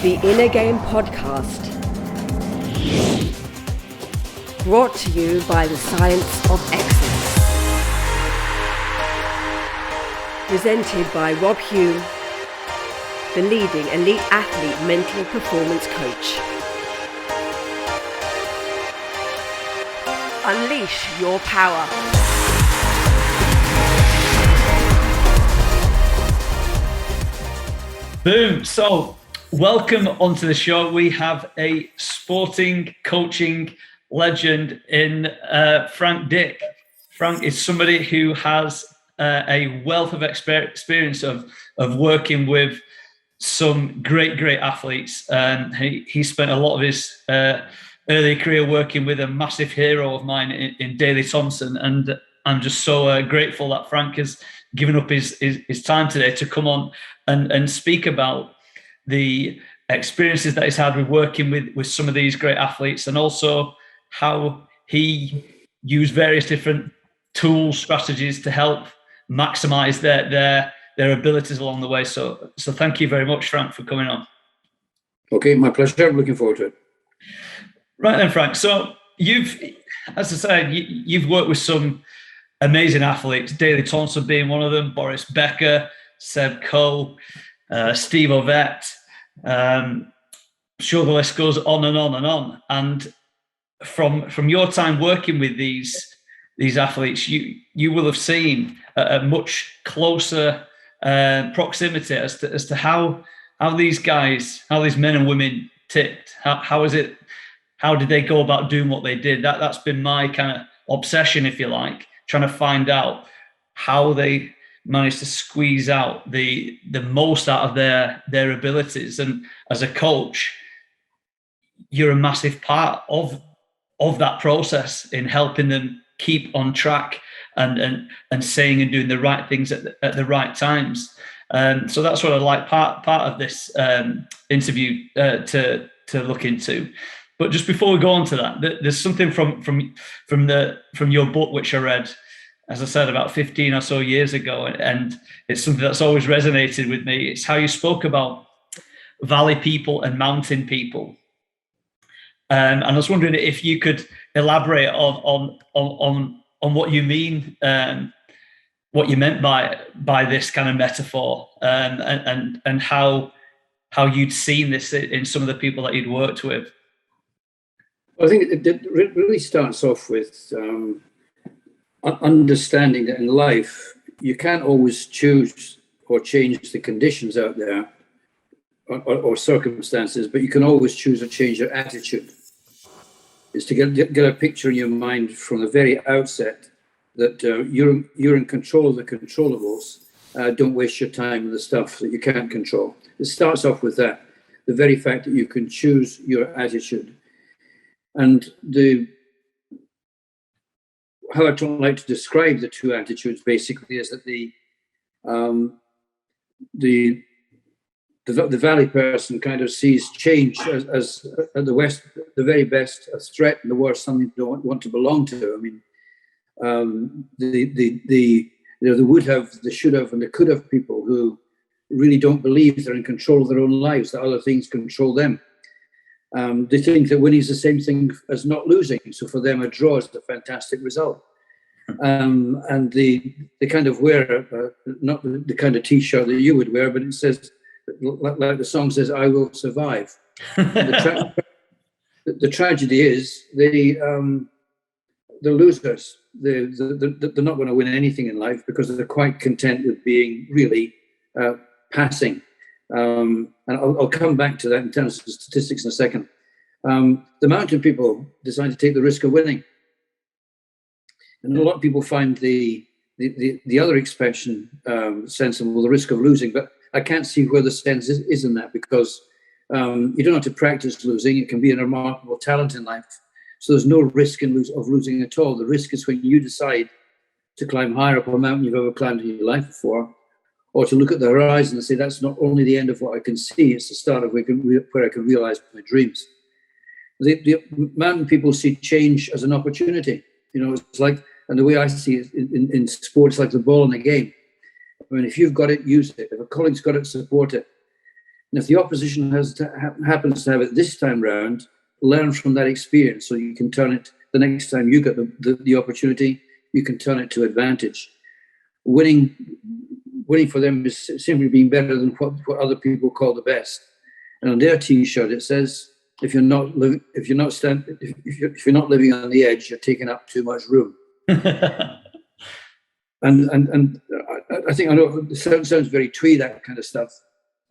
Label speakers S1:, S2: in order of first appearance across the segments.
S1: The Inner Game Podcast. Brought to you by the Science of Excellence. Presented by Rob Hume, the leading elite athlete mental performance coach. Unleash your power.
S2: Boom. So, welcome onto the show. We have a sporting coaching legend in Frank Dick. Frank is somebody who has a wealth of experience of working with some great athletes. He spent a lot of his early career working with a massive hero of mine in Daley Thompson, and I'm just so grateful that Frank has given up his time today to come on and speak about the experiences that he's had with working with some of these great athletes, and also how he used various different tools, strategies to help maximize their abilities along the way. So thank you very much, Frank, for coming on.
S3: Okay, my pleasure. I'm looking forward to it.
S2: Right then, Frank. So you've worked with some amazing athletes, Daley Thompson being one of them, Boris Becker, Seb Coe, Steve Ovett. Sure, the list goes on and on and on. And from your time working with these athletes, you will have seen a much closer proximity as to how these guys, how these men and women ticked. How did they go about doing what they did? That's been my kind of obsession, if you like, trying to find out how they managed to squeeze out the most out of their abilities. And as a coach, you're a massive part of that process in helping them keep on track and saying and doing the right things at the right times. So that's what I'd like part of this interview to look into. But just before we go on to that, there's something from your book which I read, as I said, about 15 or so years ago, and it's something that's always resonated with me. It's how you spoke about valley people and mountain people. And I was wondering if you could elaborate on what you mean, what you meant by this kind of metaphor, and how you'd seen this in some of the people that you'd worked with.
S3: I think it really starts off with understanding that in life you can't always choose or change the conditions out there or circumstances, but you can always choose to change your attitude. It's to get a picture in your mind from the very outset that you're in control of the controllables. Don't waste your time with the stuff that you can't control. It starts off with that, the very fact that you can choose your attitude. And how I don't like to describe the two attitudes basically is that the valley person kind of sees change as at the very best a threat, and the worst something you don't want to belong to. I mean, the would have, the should have, and the could have people who really don't believe they're in control of their own lives, that other things control them. They think that winning is the same thing as not losing. So for them, a draw is a fantastic result. And they kind of wear, not the kind of T-shirt that you would wear, but it says, like the song says, "I will survive." The tragedy is they're losers. They're not going to win anything in life because they're quite content with being really passing. And I'll come back to that in terms of statistics in a second. The mountain people decide to take the risk of winning. And a lot of people find the other expression sensible, the risk of losing, but I can't see where the sense is in that, because you don't have to practice losing. It can be a remarkable talent in life. So there's no risk of losing at all. The risk is when you decide to climb higher up a mountain you've ever climbed in your life before, or to look at the horizon and say, that's not only the end of what I can see, it's the start of where I can realize my dreams. The mountain people see change as an opportunity. It's like, and the way I see it in sports, like the ball in the game. I mean, if you've got it, use it. If a colleague's got it, support it. And if the opposition happens to have it this time round, learn from that experience so you can turn it the next time you get the opportunity, you can turn it to advantage. Winning for them is simply being better than what other people call the best. And on their T-shirt it says, if you're not living on the edge, you're taking up too much room. and I think, I know it sounds very twee, that kind of stuff,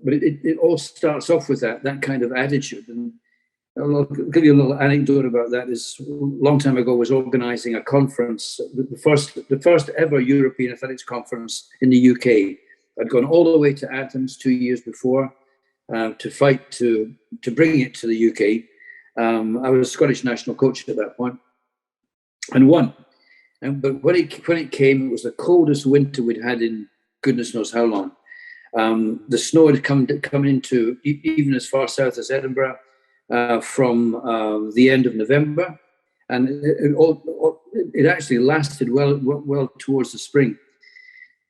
S3: but it all starts off with that kind of attitude. And I'll give you a little anecdote about that. Is a long time ago, I was organising a conference, the first ever European Athletics Conference in the UK. I'd gone all the way to Athens 2 years before to fight to bring it to the UK. I was a Scottish national coach at that point and won. But when it came, it was the coldest winter we'd had in goodness knows how long. The snow had come into even as far south as Edinburgh from the end of November, and it actually lasted well towards the spring.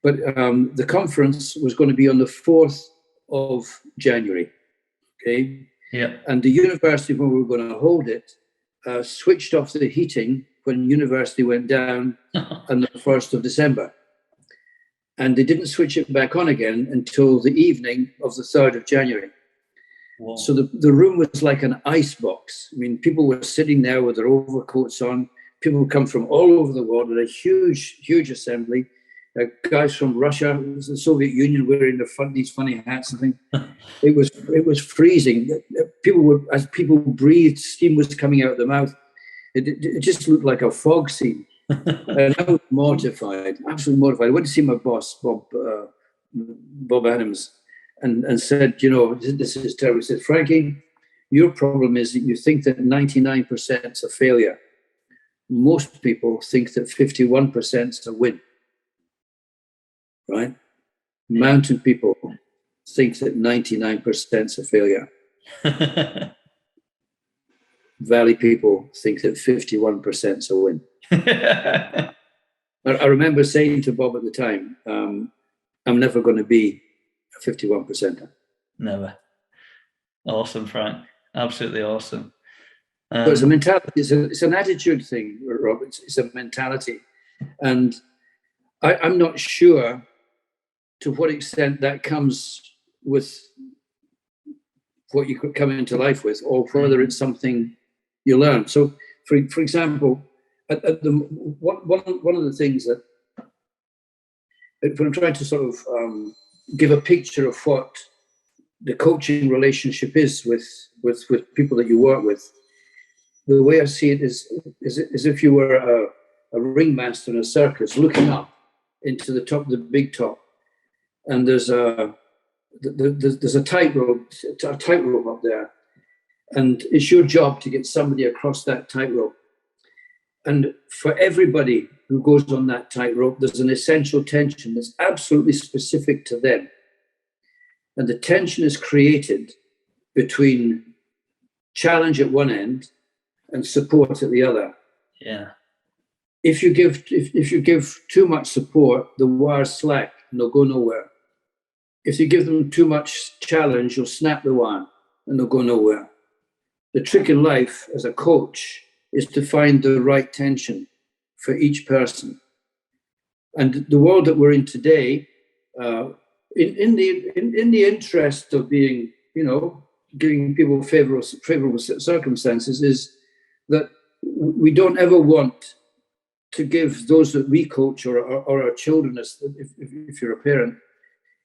S3: But the conference was going to be on the 4th of January, okay?
S2: Yeah.
S3: And the university, when we were going to hold it, switched off the heating when university went down on the 1st of December. And they didn't switch it back on again until the evening of the 3rd of January.
S2: Wow.
S3: So the room was like an ice box. I mean, people were sitting there with their overcoats on. People come from all over the world at a huge, huge assembly. Guys from Russia, the Soviet Union, wearing these funny hats and things. It was freezing. As people breathed, steam was coming out of their mouth. It just looked like a fog scene. And I was mortified, absolutely mortified. I went to see my boss, Bob Adams, and said, this is terrible. He said, Frankie, your problem is that you think that 99% is a failure. Most people think that 51% is a win. Right? Mountain people think that 99% is a failure. Valley people think that 51% is a win. I remember saying to Bob at the time, I'm never going to be a 51%er.
S2: Never. Awesome, Frank. Absolutely awesome.
S3: So it's a mentality. It's an attitude thing, Rob. It's a mentality. And I'm not sure to what extent that comes with what you could come into life with, or whether it's something you learn. So, for example, one of the things that, when I'm trying to sort of give a picture of what the coaching relationship is with people that you work with, the way I see it is if you were a ringmaster in a circus looking up into the top, the big top, and there's a tightrope up there, and it's your job to get somebody across that tightrope. And for everybody who goes on that tightrope, there's an essential tension that's absolutely specific to them. And the tension is created between challenge at one end and support at the other.
S2: Yeah.
S3: If you give too much support, the wire's slack and they'll go nowhere. If you give them too much challenge, you'll snap the wire and they'll go nowhere. The trick in life as a coach is to find the right tension for each person. And the world that we're in today, in the interest of being, giving people favorable circumstances, is that we don't ever want to give those that we coach or our children, if you're a parent,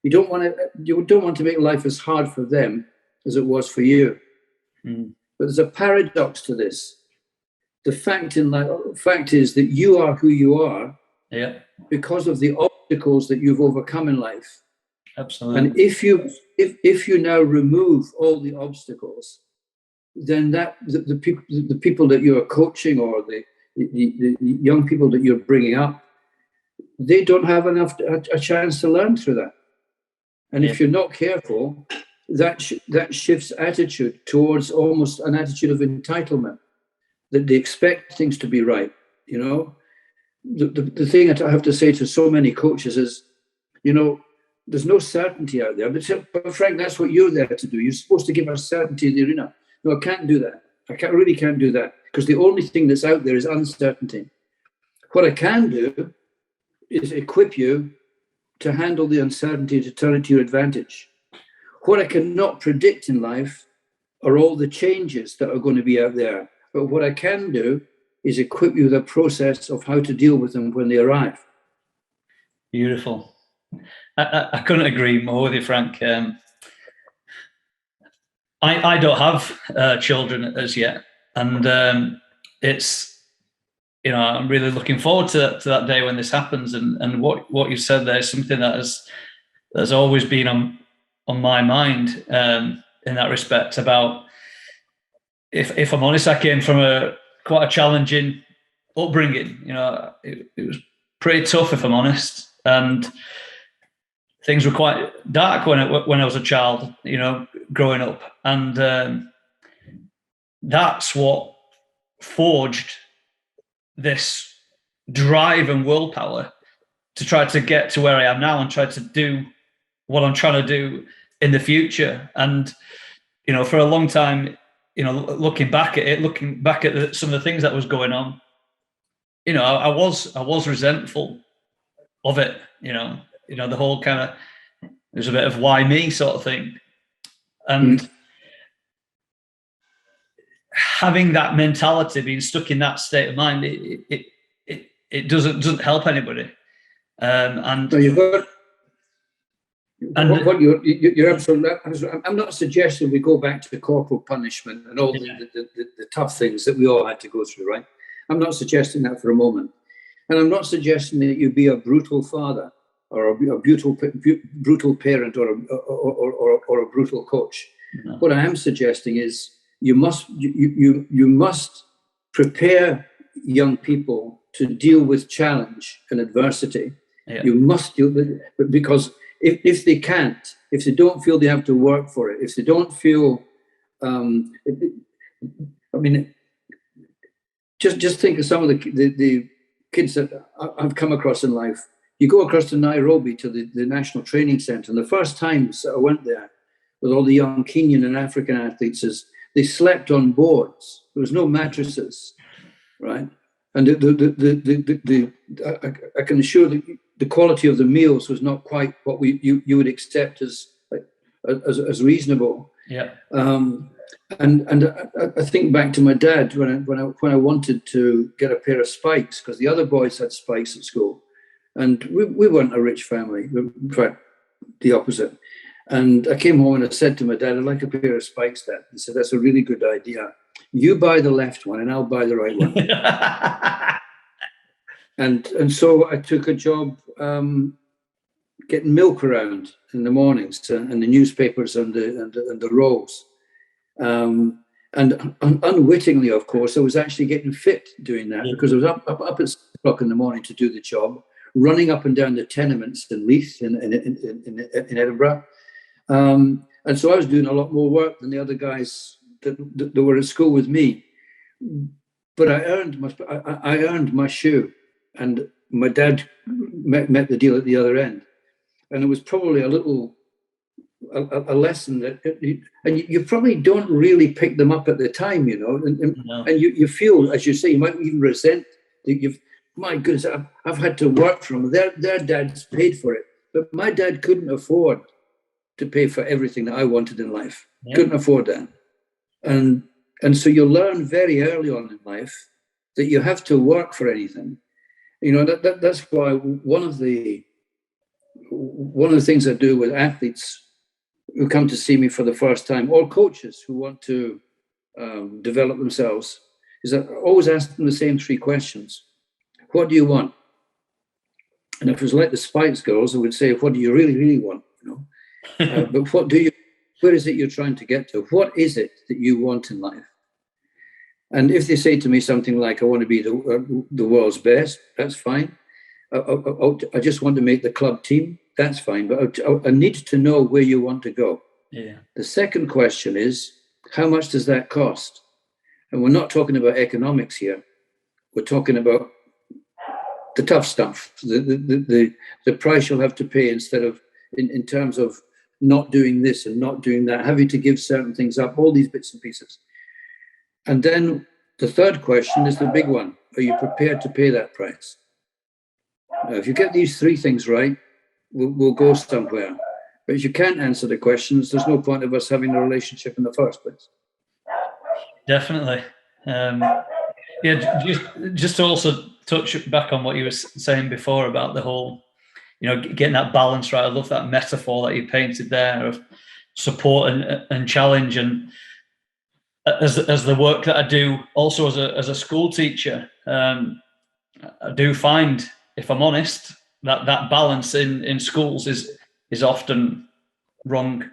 S3: you don't want to make life as hard for them as it was for you.
S2: Mm.
S3: But there's a paradox to this. The fact is that you are who you are,
S2: yeah, because
S3: of the obstacles that you've overcome in life.
S2: Absolutely.
S3: And if you now remove all the obstacles, then the people that you are coaching, or the young people that you're bringing up, they don't have a chance to learn through that. And if you're not careful, that shifts attitude towards almost an attitude of entitlement, that they expect things to be right. The thing that I have to say to so many coaches is, there's no certainty out there. But Frank, that's what you're there to do. You're supposed to give us certainty in the arena. No, I can't do that. Really can't do that, because the only thing that's out there is uncertainty. What I can do is equip you to handle the uncertainty, to turn it to your advantage. What I cannot predict in life are all the changes that are going to be out there. But what I can do is equip you with a process of how to deal with them when they arrive.
S2: Beautiful. I couldn't agree more with you, Frank. I don't have children as yet, and it's, I'm really looking forward to that day when this happens. And what you said there is something that has always been on my mind in that respect. About, if I'm honest, I came from quite a challenging upbringing. It was pretty tough, if I'm honest, and things were quite dark when I was a child, growing up. And that's what forged this drive and willpower to try to get to where I am now and try to do what I'm trying to do in the future. And, for a long time, looking back at some of the things that was going on, I was resentful of it, the whole kind of, there's a bit of why me sort of thing. And having that mentality, being stuck in that state of mind, it doesn't help anybody. And
S3: no, you're absolutely. I'm not suggesting we go back to the corporal punishment and all the tough things that we all had to go through, right? I'm not suggesting that for a moment, and I'm not suggesting that you be a brutal father or a brutal parent or a brutal coach. No. What I am suggesting is you must prepare young people to deal with challenge and adversity. Yeah. You must deal with it, because if they can't, if they don't feel they have to work for it, if they don't feel, just think of some of the kids that I've come across in life. You go across to Nairobi to the National Training Centre, and the first times I went there with all the young Kenyan and African athletes is they slept on boards. There was no mattresses, right? And I can assure that the quality of the meals was not quite what you would accept as reasonable.
S2: Yeah.
S3: And I think back to my dad when I wanted to get a pair of spikes, because the other boys had spikes at school, and we weren't a rich family. In fact, the opposite. And I came home and I said to my dad, "I'd like a pair of spikes, Dad." He said, "That's a really good idea. You buy the left one and I'll buy the right one." And so I took a job getting milk around in the mornings and the newspapers and the rolls. And unwittingly, of course, I was actually getting fit doing that, because I was up at 6 o'clock in the morning to do the job, running up and down the tenements in Leith in Edinburgh. And so I was doing a lot more work than the other guys that were at school with me. But I earned my shoe, and my dad met the deal at the other end. And it was probably a lesson that, and you probably don't really pick them up at the time, and you feel, as you say, you might even resent that my goodness, I've had to work for them. Their dads paid for it, but my dad couldn't afford to pay for everything that I wanted in life. Yeah. Couldn't afford that. And so you learn very early on in life that you have to work for anything. That's why one of the things I do with athletes who come to see me for the first time, or coaches who want to develop themselves, is that I always ask them the same three questions. What do you want? And if it was like the Spice Girls, I would say, what do you really, really want? But where is it you're trying to get to? What is it that you want in life? And if they say to me something like, I want to be the world's best, that's fine. I just want to make the club team, that's fine. But I need to know where you want to go.
S2: Yeah.
S3: The second question is, how much does that cost? And we're not talking about economics here. We're talking about the tough stuff, the price you'll have to pay instead of in terms of not doing this and not doing that, having to give certain things up, all these bits and pieces. And then the third question is the big one. Are you prepared to pay that price? Now, if you get these three things right, we'll go somewhere. But if you can't answer the questions, there's no point of us having a relationship in the first place.
S2: Definitely. Just to also touch back on what you were saying before about the whole, getting that balance right. I love that metaphor that you painted there of support and challenge. And as the work that I do also as a school teacher, I do find, if I'm honest, that balance in schools is often wrong.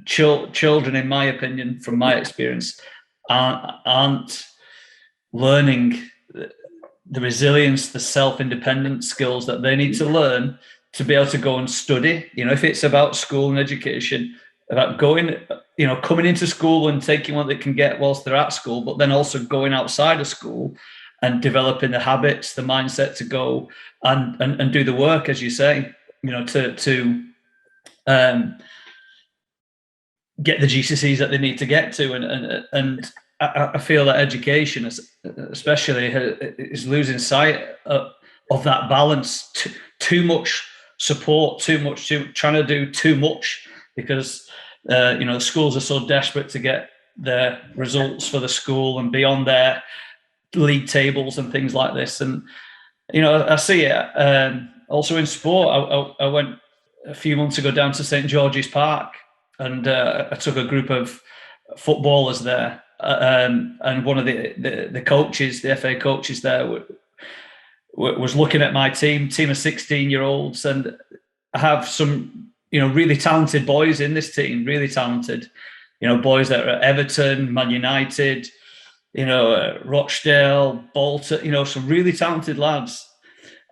S2: Children, in my opinion, from my experience, aren't learning the resilience, the self-independent skills that they need to learn to be able to go and study. If it's about school and education, about going, coming into school and taking what they can get whilst they're at school, but then also going outside of school and developing the habits, the mindset to go and do the work, as you say, to get the GCSEs that they need to get to. And I feel that education, especially, is losing sight of that balance. Too much support, trying to do too much, because the schools are so desperate to get their results for the school and beyond their league tables and things like this. And I see it also in sport. I went a few months ago down to St George's Park, and I took a group of footballers there, and one of the coaches, the FA coaches there, was looking at my team of 16-year-olds, and I have some really talented boys in this team, really talented, boys that are at Everton, Man United, Rochdale, Bolton, some really talented lads.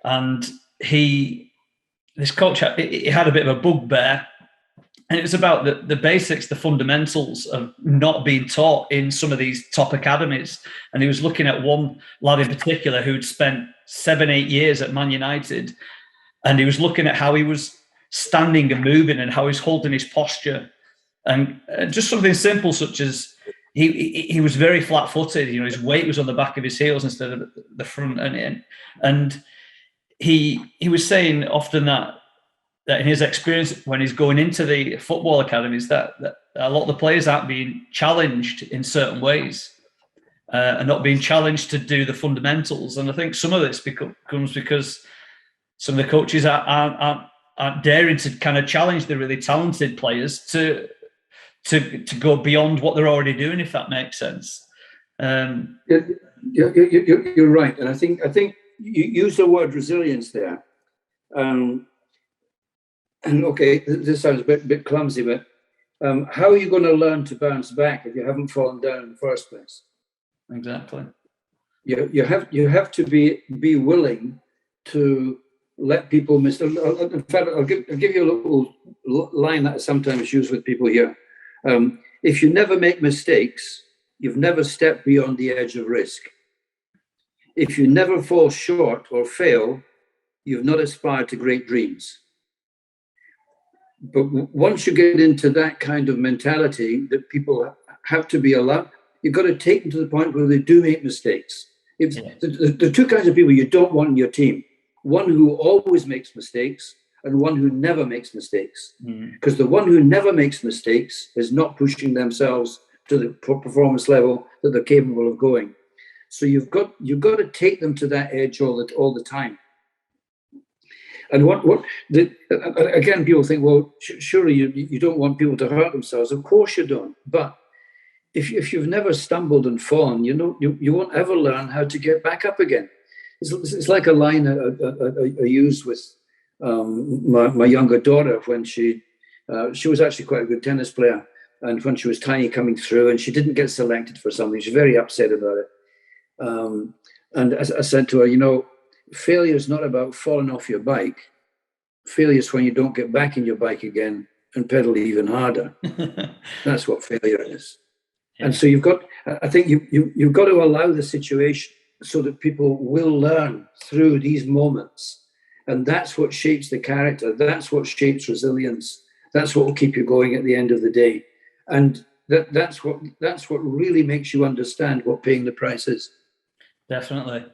S2: And this coach, he had a bit of a bugbear, and it was about the basics, the fundamentals of not being taught in some of these top academies. And he was looking at one lad in particular who'd spent 7-8 years at Man United, and he was looking at how he was standing and moving and how he's holding his posture, and just something simple such as he was very flat-footed. His weight was on the back of his heels instead of the front. And he was saying often that in his experience when he's going into the football academies, that a lot of the players aren't being challenged in certain ways, and not being challenged to do the fundamentals. And I think some of this comes because some of the coaches aren't daring to kind of challenge the really talented players to go beyond what they're already doing, if that makes sense.
S3: You're right, and I think you use the word resilience there. And okay, this sounds a bit clumsy, but how are you going to learn to bounce back if you haven't fallen down in the first place?
S2: Exactly.
S3: You have to be willing to let people miss. In fact, I'll give you a little line that I sometimes use with people here. If you never make mistakes, you've never stepped beyond the edge of risk. If you never fall short or fail, you've not aspired to great dreams. But once you get into that kind of mentality that people have to be allowed, you've got to take them to the point where they do make mistakes. The two kinds of people you don't want in your team: one who always makes mistakes and one who never makes mistakes. Because the one who never makes mistakes is not pushing themselves to the performance level that they're capable of going. So you've got to take them to that edge all the time. And again, people think, well, surely you don't want people to hurt themselves. Of course you don't. But if you've never stumbled and fallen, you won't ever learn how to get back up again. It's like a line I use with my younger daughter when she was actually quite a good tennis player, and when she was tiny coming through and she didn't get selected for something, she was very upset about it. And as I said to her, failure is not about falling off your bike. Failure is when you don't get back in your bike again and pedal even harder. That's what failure is. Yeah. And so you've got to allow the situation so that people will learn through these moments And that's what shapes the character. That's what shapes resilience. That's what will keep you going at the end of the day. And that's what really makes you understand what paying the price is. Definitely.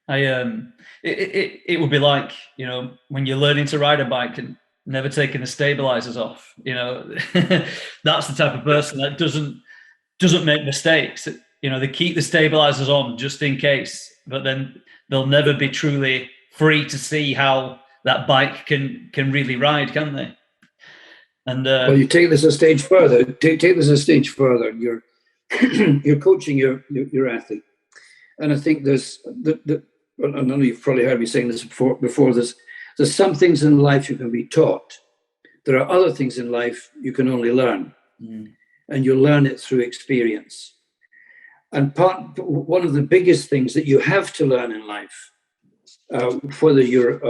S2: It would be like, when you're learning to ride a bike and never taking the stabilizers off. That's the type of person that doesn't make mistakes. They keep the stabilizers on just in case, but then they'll never be truly free to see how that bike can really ride, can they? And
S3: well, you take this a stage further. You're coaching your athlete, and I think there's I know you've probably heard me saying this before. There's some things in life you can be taught. There are other things in life you can only learn, and you learn it through experience. And one of the biggest things that you have to learn in life, whether you're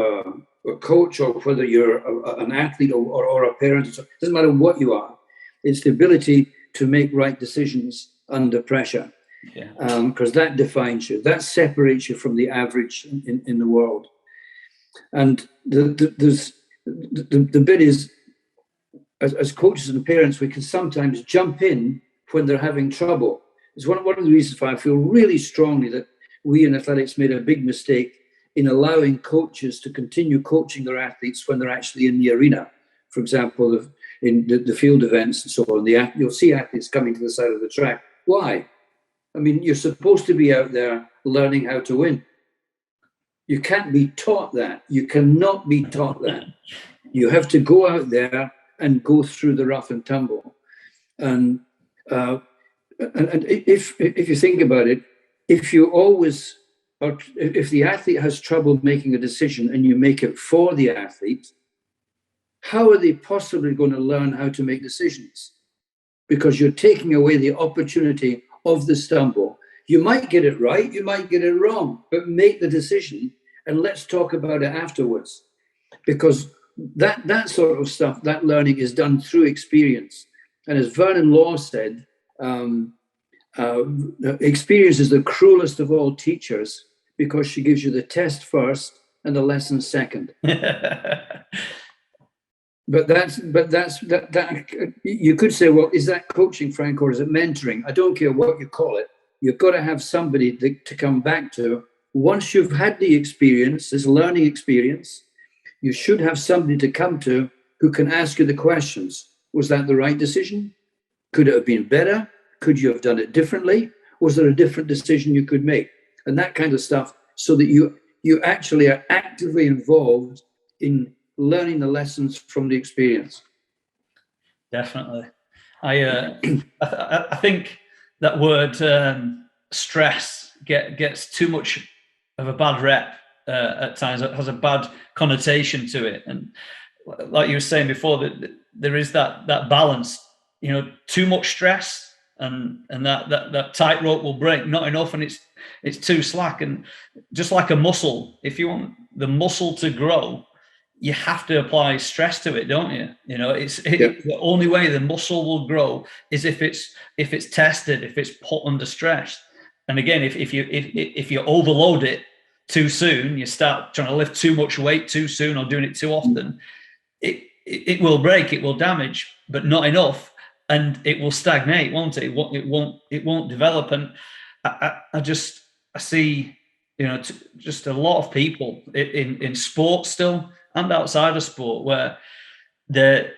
S3: a coach or whether you're an athlete or a parent, it doesn't matter what you are, it's the ability to make right decisions under pressure. Because that defines you, that separates you from the average in the world. And the bit is, as coaches and parents, we can sometimes jump in when they're having trouble. It's one of the reasons why I feel really strongly that we in athletics made a big mistake in allowing coaches to continue coaching their athletes when they're actually in the arena. For example, in the field events and so on, you'll see athletes coming to the side of the track. Why? I mean, you're supposed to be out there learning how to win. You can't be taught that. You cannot be taught that. You have to go out there and go through the rough and tumble. And if you think about it, if the athlete has trouble making a decision and you make it for the athlete, how are they possibly going to learn how to make decisions? Because you're taking away the opportunity of the stumble. You might get it right, you might get it wrong, but make the decision and let's talk about it afterwards. Because that sort of stuff, that learning is done through experience. And as Vernon Law said, experience is the cruelest of all teachers because she gives you the test first and the lesson second. But that's you could say, well, is that coaching, Frank, or is it mentoring? I don't care what you call it. You've got to have somebody to come back to. Once you've had the experience, this learning experience, you should have somebody to come to who can ask you the questions. Was that the right decision? Could it have been better? Could you have done it differently? Was there a different decision you could make? And that kind of stuff, so that you actually are actively involved in learning the lessons from the experience.
S2: Definitely. I think that word stress gets too much of a bad rep at times. It has a bad connotation to it. And like you were saying before, that there is that balance, too much stress and that tightrope will break. Not enough and it's too slack. And just like a muscle, if you want the muscle to grow, you have to apply stress to it, don't you? The only way the muscle will grow is if it's tested, if it's put under stress. And again, if you overload it too soon, you start trying to lift too much weight too soon or doing it too often, it will break, it will damage, but not enough, and it will stagnate, won't it? It won't develop. And I see, just a lot of people in sports still and outside of sport where they're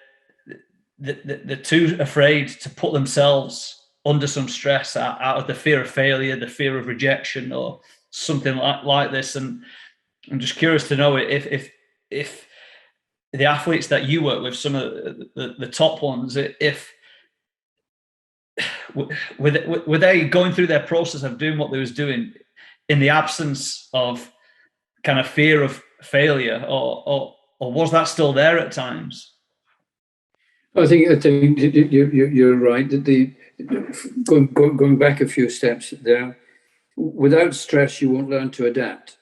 S2: too afraid to put themselves under some stress out of the fear of failure, the fear of rejection, or something like this. And I'm just curious to know if the athletes that you work with, some of the top ones, were they going through their process of doing what they was doing in the absence of kind of fear of failure, or was that still there at times?
S3: I think you're right. That going back a few steps there, without stress, you won't learn to adapt.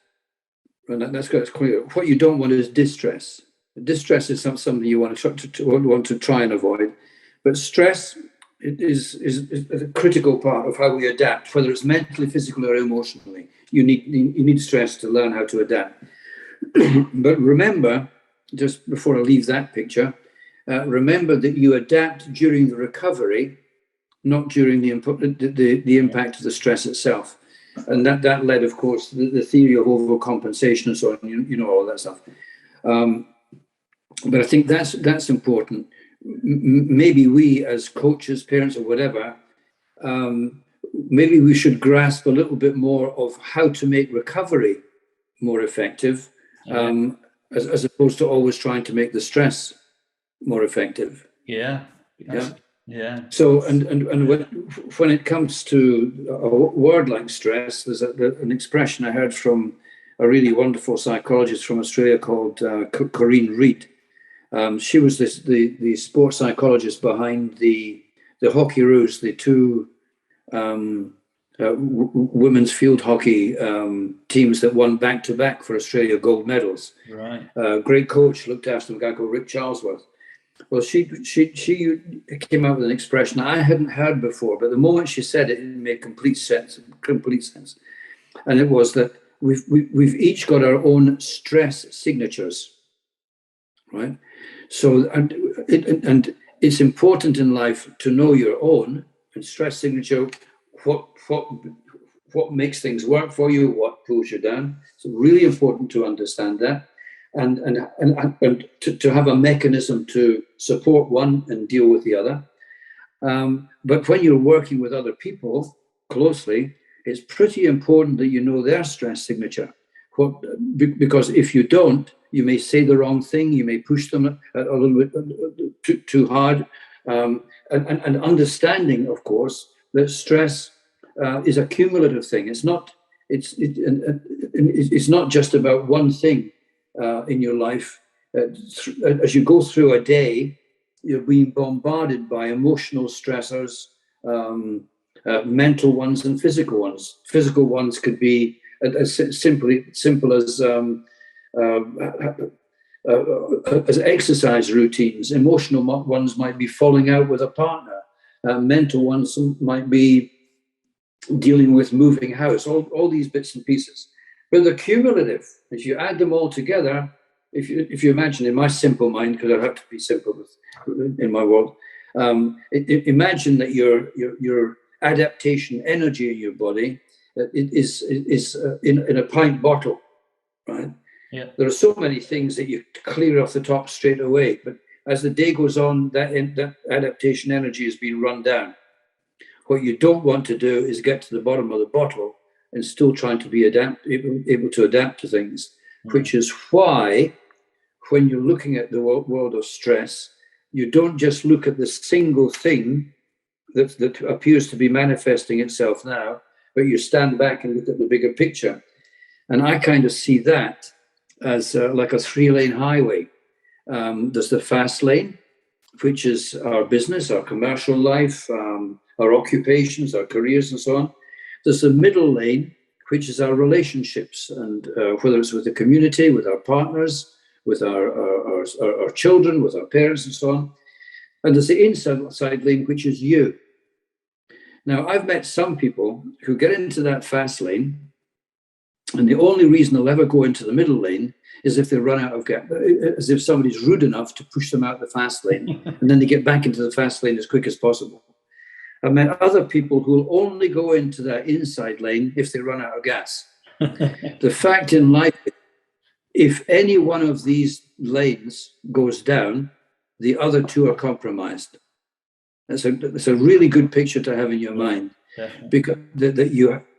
S3: And that's clear. What you don't want is distress. Distress is something you want to try and avoid. But stress is a critical part of how we adapt, whether it's mentally, physically, or emotionally. You need stress to learn how to adapt. But remember, just before I leave that picture, remember that you adapt during the recovery, not during the impact of the stress itself. And that led, of course, the theory of overcompensation and so on, you know, all that stuff. But I think that's important. Maybe we as coaches, parents or whatever, maybe we should grasp a little bit more of how to make recovery more effective, as opposed to always trying to make the stress more effective.
S2: Yeah.
S3: So, and when it comes to a word like stress, there's an expression I heard from a really wonderful psychologist from Australia called Corinne Reid. She was the sports psychologist behind the Hockeyroos, the two women's field hockey teams that won back-to-back for Australia gold medals.
S2: Right.
S3: Great coach, looked after them, a guy called Rick Charlesworth. Well, she came up with an expression I hadn't heard before, but the moment she said it, it made complete sense. And it was that we've each got our own stress signatures, right? So, and it's important in life to know your own and stress signature. What makes things work for you? What pulls you down? It's really important to understand that. And to have a mechanism to support one and deal with the other. But when you're working with other people closely, it's pretty important that you know their stress signature. Because if you don't, you may say the wrong thing, you may push them a little bit too hard. And understanding, of course, that stress is a cumulative thing. It's not just about one thing. In your life, as you go through a day, you're being bombarded by emotional stressors, mental ones and physical ones. Physical ones could be as simple as exercise routines. Emotional ones might be falling out with a partner. Mental ones might be dealing with moving house. All these bits and pieces. But they're cumulative. If you add them all together, if you imagine in my simple mind, because I have to be simple in my world, imagine that your adaptation energy in your body is in a pint bottle, right?
S2: Yeah.
S3: There are so many things that you clear off the top straight away, but as the day goes on, that adaptation energy is being run down. What you don't want to do is get to the bottom of the bottle and still trying to be able to adapt to things, which is why when you're looking at the world of stress, you don't just look at the single thing that appears to be manifesting itself now, but you stand back and look at the bigger picture. And I kind of see that as like a 3-lane highway. There's the fast lane, which is our business, our commercial life, our occupations, our careers, and so on. There's the middle lane, which is our relationships, and whether it's with the community, with our partners, with our children, with our parents, and so on. And there's the inside lane, which is you. Now, I've met some people who get into that fast lane, and the only reason they'll ever go into the middle lane is if they run out of gas, as if somebody's rude enough to push them out the fast lane, and then they get back into the fast lane as quick as possible. I've met other people who will only go into that inside lane if they run out of gas. The fact in life, if any one of these lanes goes down, the other two are compromised. That's a really good picture to have in your mind. Definitely. Because that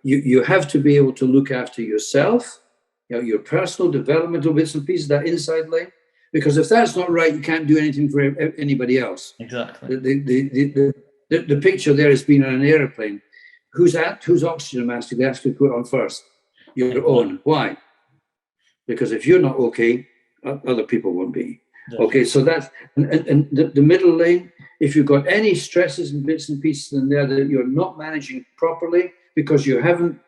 S3: you have to be able to look after yourself, your personal developmental bits and pieces, that inside lane. Because if that's not right, you can't do anything for anybody else.
S2: Exactly.
S3: The picture there has been on an airplane. Whose oxygen mask do they actually put on first? Your own. Why? Because if you're not okay, other people won't be. Definitely. Okay, so that's and the middle lane. If you've got any stresses and bits and pieces in there that you're not managing properly because you haven't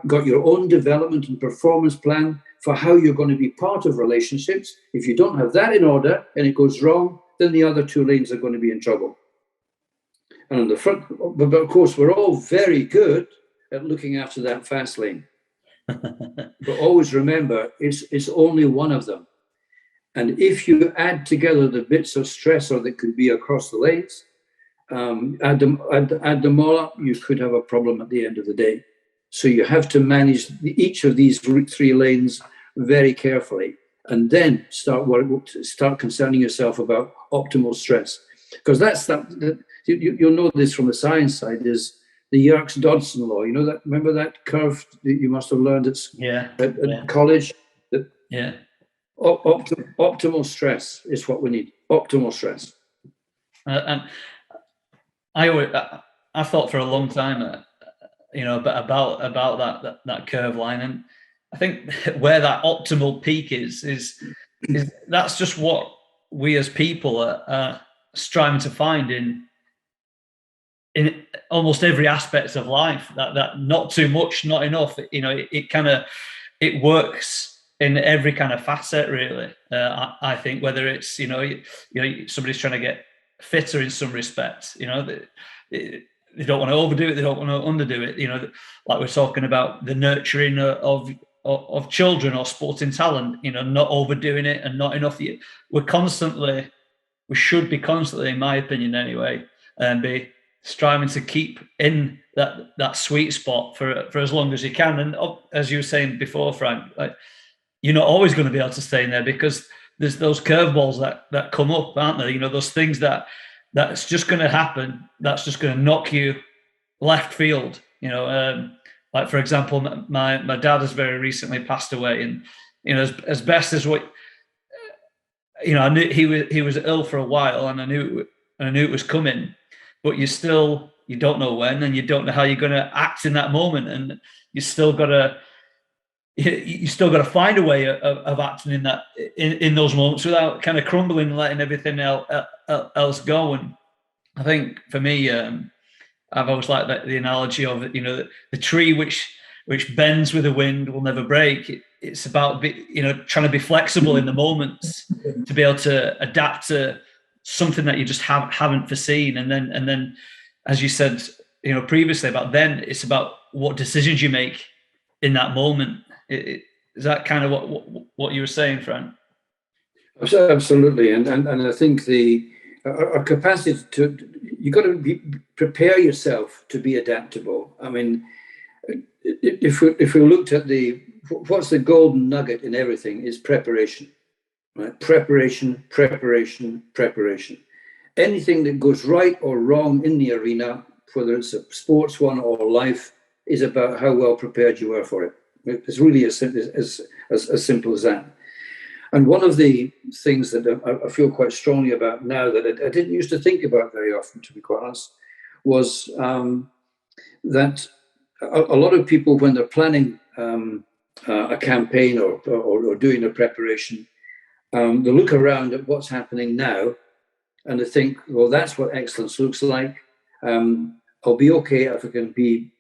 S3: got your own development and performance plan for how you're going to be part of relationships, if you don't have that in order and it goes wrong, then the other two lanes are going to be in trouble. And on the front, but of course, we're all very good at looking after that fast lane. But always remember, it's only one of them. And if you add together the bits of stressor that could be across the lanes, add them all up, you could have a problem at the end of the day. So you have to manage each of these 3 lanes very carefully, and then start concerning yourself about optimal stress. Because you'll know this from the science side, is the Yerkes-Dodson law. You know that? Remember that curve that you must have learned at college? Optimal stress is what we need. Optimal stress.
S2: And I thought for a long time, about that curve line, and I think where that optimal peak is that's just what we as people are striving to find in almost every aspect of life. That not too much, not enough. It works in every kind of facet, really. I think whether it's somebody's trying to get fitter in some respects, they don't want to overdo it, they don't want to underdo it. Like we're talking about the nurturing of children or sporting talent. Not overdoing it and not enough. We should be constantly, in my opinion, anyway, be striving to keep in that sweet spot for as long as you can. And as you were saying before, Frank, like, you're not always going to be able to stay in there, because there's those curveballs that come up, aren't there? Those things that's just going to happen. That's just going to knock you left field. Like for example, my dad has very recently passed away, and as best as what I knew, he was ill for a while, and I knew it was coming, but you don't know when, and you don't know how you're going to act in that moment, and you still got to find a way of acting in those moments without kind of crumbling and letting everything else go. And I think for me, I've always liked the analogy of the tree which bends with the wind will never break. It's about trying to be flexible in the moments to be able to adapt to something that you just haven't foreseen, and then as you said previously about then, it's about what decisions you make in that moment. Is that kind of what you were saying, Frank?
S3: Absolutely, and I think our capacity you got to prepare yourself to be adaptable. I mean, if we looked at what's the golden nugget in everything is preparation, right? Preparation. Anything that goes right or wrong in the arena, whether it's a sports one or life, is about how well prepared you are for it. It's really as simple as that. And one of the things that I feel quite strongly about now that I didn't used to think about very often, to be quite honest, was that a lot of people, when they're planning a campaign or doing a preparation, they look around at what's happening now and they think, well, that's what excellence looks like. I'll be okay if I can be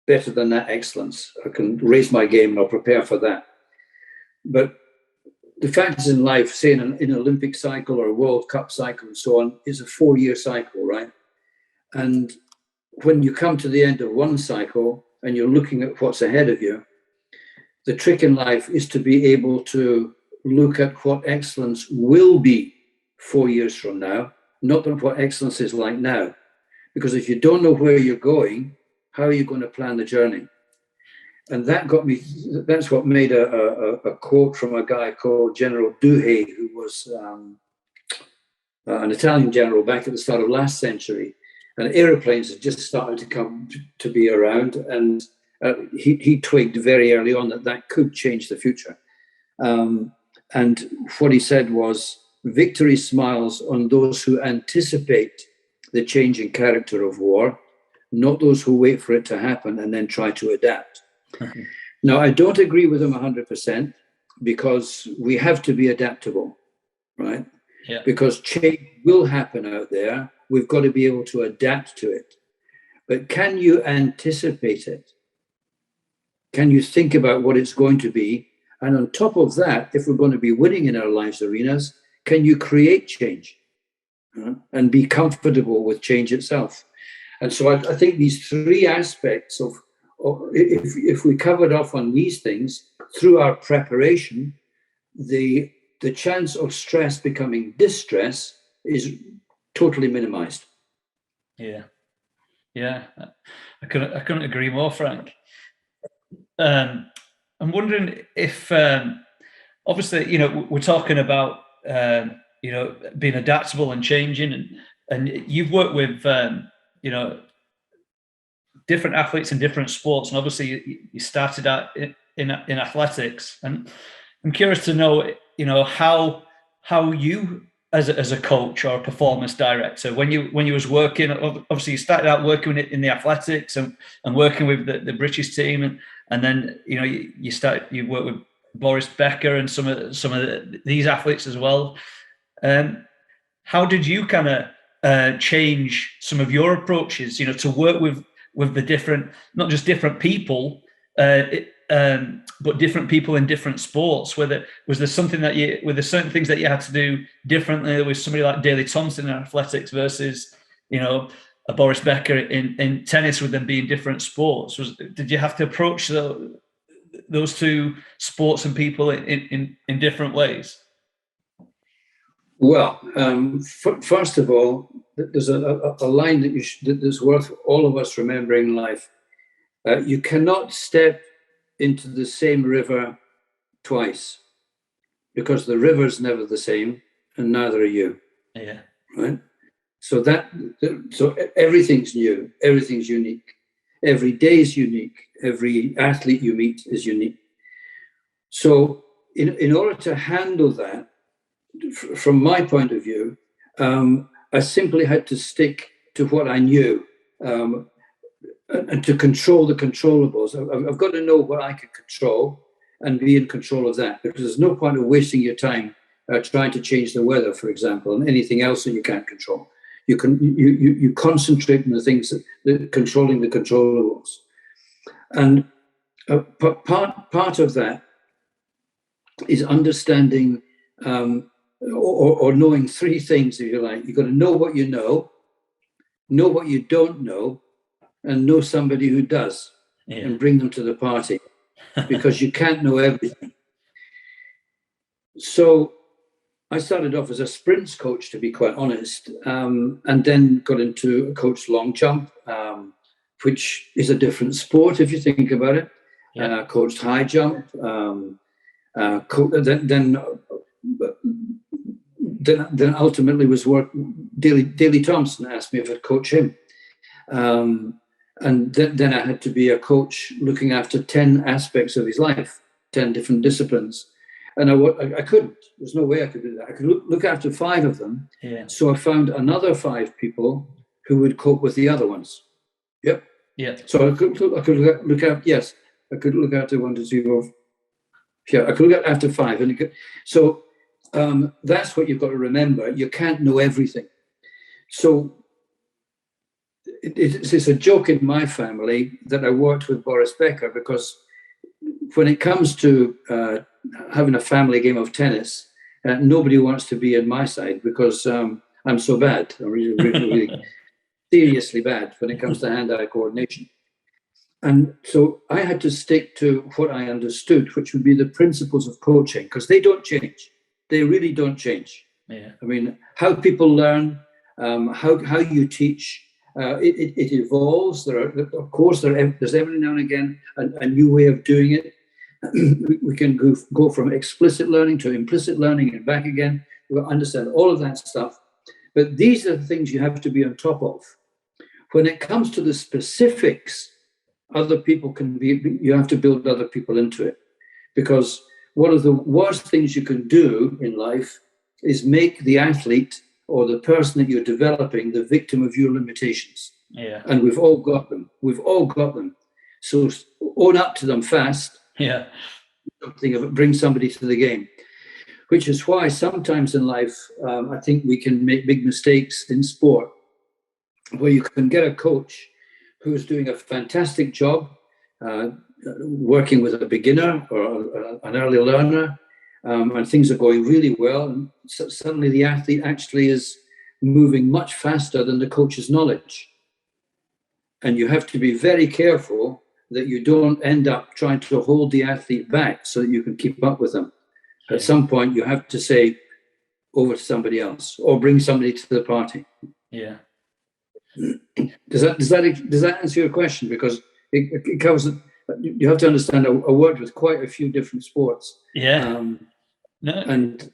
S3: better than that excellence. I can raise my game and I'll prepare for that. But the fact is, in life, say in an Olympic cycle or a World Cup cycle and so on, is a 4-year cycle, right? And when you come to the end of one cycle and you're looking at what's ahead of you, the trick in life is to be able to look at what excellence will be 4 years from now, not what excellence is like now. Because if you don't know where you're going, how are you going to plan the journey? And that got me, that's what made a quote from a guy called General Duhay, who was an Italian general back at the start of last century. And airplanes had just started to come to be around. And he twigged very early on that could change the future. And what he said was, victory smiles on those who anticipate the changing character of war, not those who wait for it to happen and then try to adapt. Now, I don't agree with him 100% because we have to be adaptable, right?
S2: Yeah.
S3: Because change will happen out there. We've got to be able to adapt to it. But can you anticipate it? Can you think about what it's going to be? And on top of that, if we're going to be winning in our lives arenas, can you create change and be comfortable with change itself? And so I think these three aspects of or if we covered off on these things through our preparation, the chance of stress becoming distress is totally minimized.
S2: Yeah. I couldn't agree more, Frank. I'm wondering if, obviously, we're talking about, being adaptable and changing, and you've worked with, different athletes in different sports, and obviously you started out in athletics, and I'm curious to know, how you as a coach or a performance director, when you was working, obviously you started out working in the athletics and working with the British team, and then you work with Boris Becker and some of these athletes as well. How did you kind of change some of your approaches, to work with the different, not just different people, but different people in different sports? Was there something were there certain things that you had to do differently with somebody like Daley Thompson in athletics versus, a Boris Becker in tennis, with them being different sports? Did you have to approach those two sports and people in different ways?
S3: Well, first of all, there's a line that is worth all of us remembering in life. You cannot step into the same river twice, because the river's never the same, and neither are you.
S2: Yeah.
S3: Right. So everything's new, everything's unique. Every day is unique. Every athlete you meet is unique. So in order to handle that, from my point of view, I simply had to stick to what I knew, and to control the controllables. I've got to know what I can control and be in control of that, because there's no point of wasting your time trying to change the weather, for example, and anything else that you can't control. You concentrate on the things that controlling the controllables. And part of that is understanding or knowing three things, if you like. You've got to know what you know what you don't know, and know somebody who does, and bring them to the party, because you can't know everything. So I started off as a sprints coach, to be quite honest, and then got into coach long jump, which is a different sport if you think about it. Coached high jump, then ultimately was work. Daley Thompson asked me if I'd coach him. And then I had to be a coach looking after 10 aspects of his life, 10 different disciplines. And I couldn't. There's no way I could do that. I could look after 5 of them. Yeah. So I found another 5 people who would cope with the other ones. Yep. Yeah. So I could look after, yes, I could look after 1 to 2 I could look after 5. So that's what you've got to remember. You can't know everything. So it's a joke in my family that I worked with Boris Becker, because when it comes to having a family game of tennis, nobody wants to be on my side, because I'm so bad. I'm really seriously bad when it comes to hand-eye coordination. And so I had to stick to what I understood, which would be the principles of coaching, because they don't change. They really don't change. Yeah. I mean, how people learn, how you teach, it evolves. There's every now and again a new way of doing it. We can go from explicit learning to implicit learning and back again. We'll understand all of that stuff. But these are the things you have to be on top of. When it comes to the specifics, other people you have to build other people into it. Because one of the worst things you can do in life is make the athlete or the person that you're developing the victim of your limitations. Yeah. And we've all got them. So own up to them fast. Yeah. Something of it, bring somebody to the game. Which is why sometimes in life, I think we can make big mistakes in sport, where you can get a coach who's doing a fantastic job working with a beginner or an early learner, and things are going really well. And suddenly the athlete actually is moving much faster than the coach's knowledge. And you have to be very careful that you don't end up trying to hold the athlete back so that you can keep up with them. At some point, you have to say over to somebody else or bring somebody to the party.
S2: Yeah.
S3: Does that answer your question? Because it covers. You have to understand. I worked with quite a few different sports.
S2: Yeah.
S3: And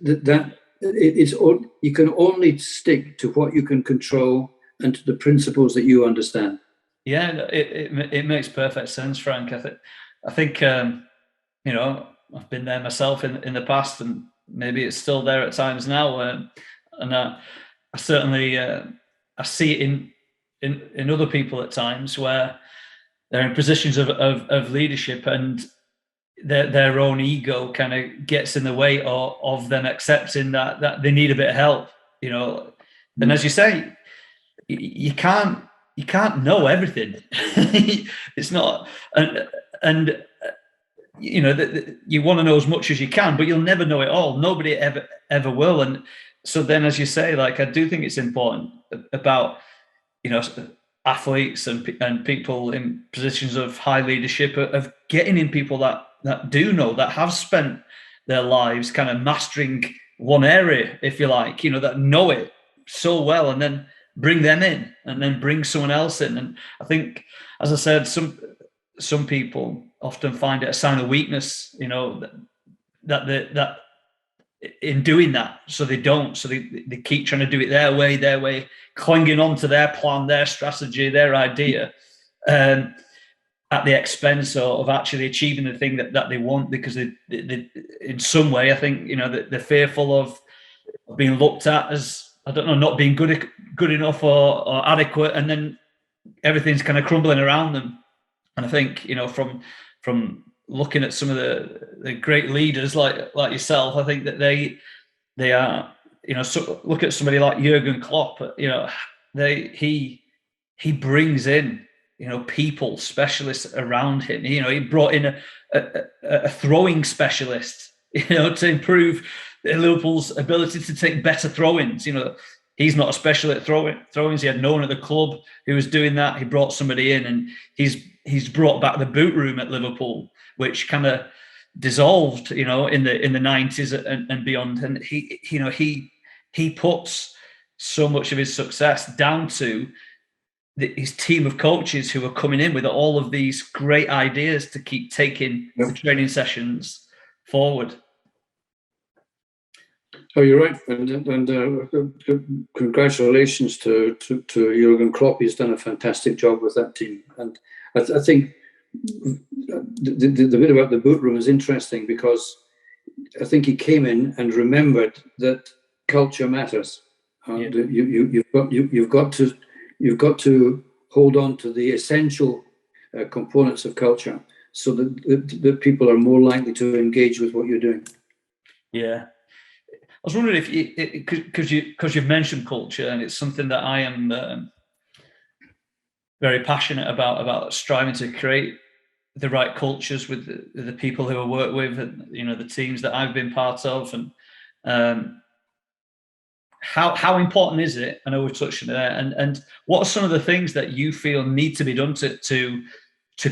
S3: you can only stick to what you can control and to the principles that you understand.
S2: Yeah, it makes perfect sense, Frank. I think you know, I've been there myself in the past, and maybe it's still there at times now. And I certainly I see it in other people at times where they're in positions of leadership, and their own ego kind of gets in the way of them accepting that they need a bit of help, you know. And as you say, you can't know everything. It's not, and you know, you want to know as much as you can, but you'll never know it all. Nobody ever will. And so then, as you say, like, I do think it's important about, you know, athletes and people in positions of high leadership, of getting in people that do know, that have spent their lives kind of mastering one area, if you like, you know, that know it so well, and then bring them in, and then bring someone else in. And I think, as I said, some people often find it a sign of weakness, you know, that in doing that, so they don't, so they keep trying to do it their way, clinging on to their plan, their strategy, their idea, at the expense of actually achieving the thing that they want, because they in some way, I think, you know, they're fearful of being looked at as, I don't know, not being good enough or adequate, and then everything's kind of crumbling around them. And I think, you know, from looking at some of the great leaders like yourself, I think that they are, you know, so look at somebody like Jurgen Klopp, you know, he brings in, you know, people, specialists around him. You know, he brought in a throwing specialist, you know, to improve Liverpool's ability to take better throw-ins. You know, he's not a specialist at throw-ins. He had no one at the club who was doing that. He brought somebody in, and he's brought back the boot room at Liverpool, which kind of dissolved, you know, in the 90s and beyond. And he puts so much of his success down to his team of coaches who are coming in with all of these great ideas to keep taking the training sessions forward.
S3: Oh, you're right, and congratulations to Jurgen Klopp. He's done a fantastic job with that team, and I think the bit about the boot room is interesting, because I think he came in and remembered that culture matters. You've got to hold on to the essential components of culture, so that people are more likely to engage with what you're doing.
S2: Yeah. I was wondering if because you've mentioned culture, and it's something that I am very passionate about striving to create the right cultures with the people who I work with, and, you know, the teams that I've been part of, and how important is it? I know we've touched on it there, and what are some of the things that you feel need to be done to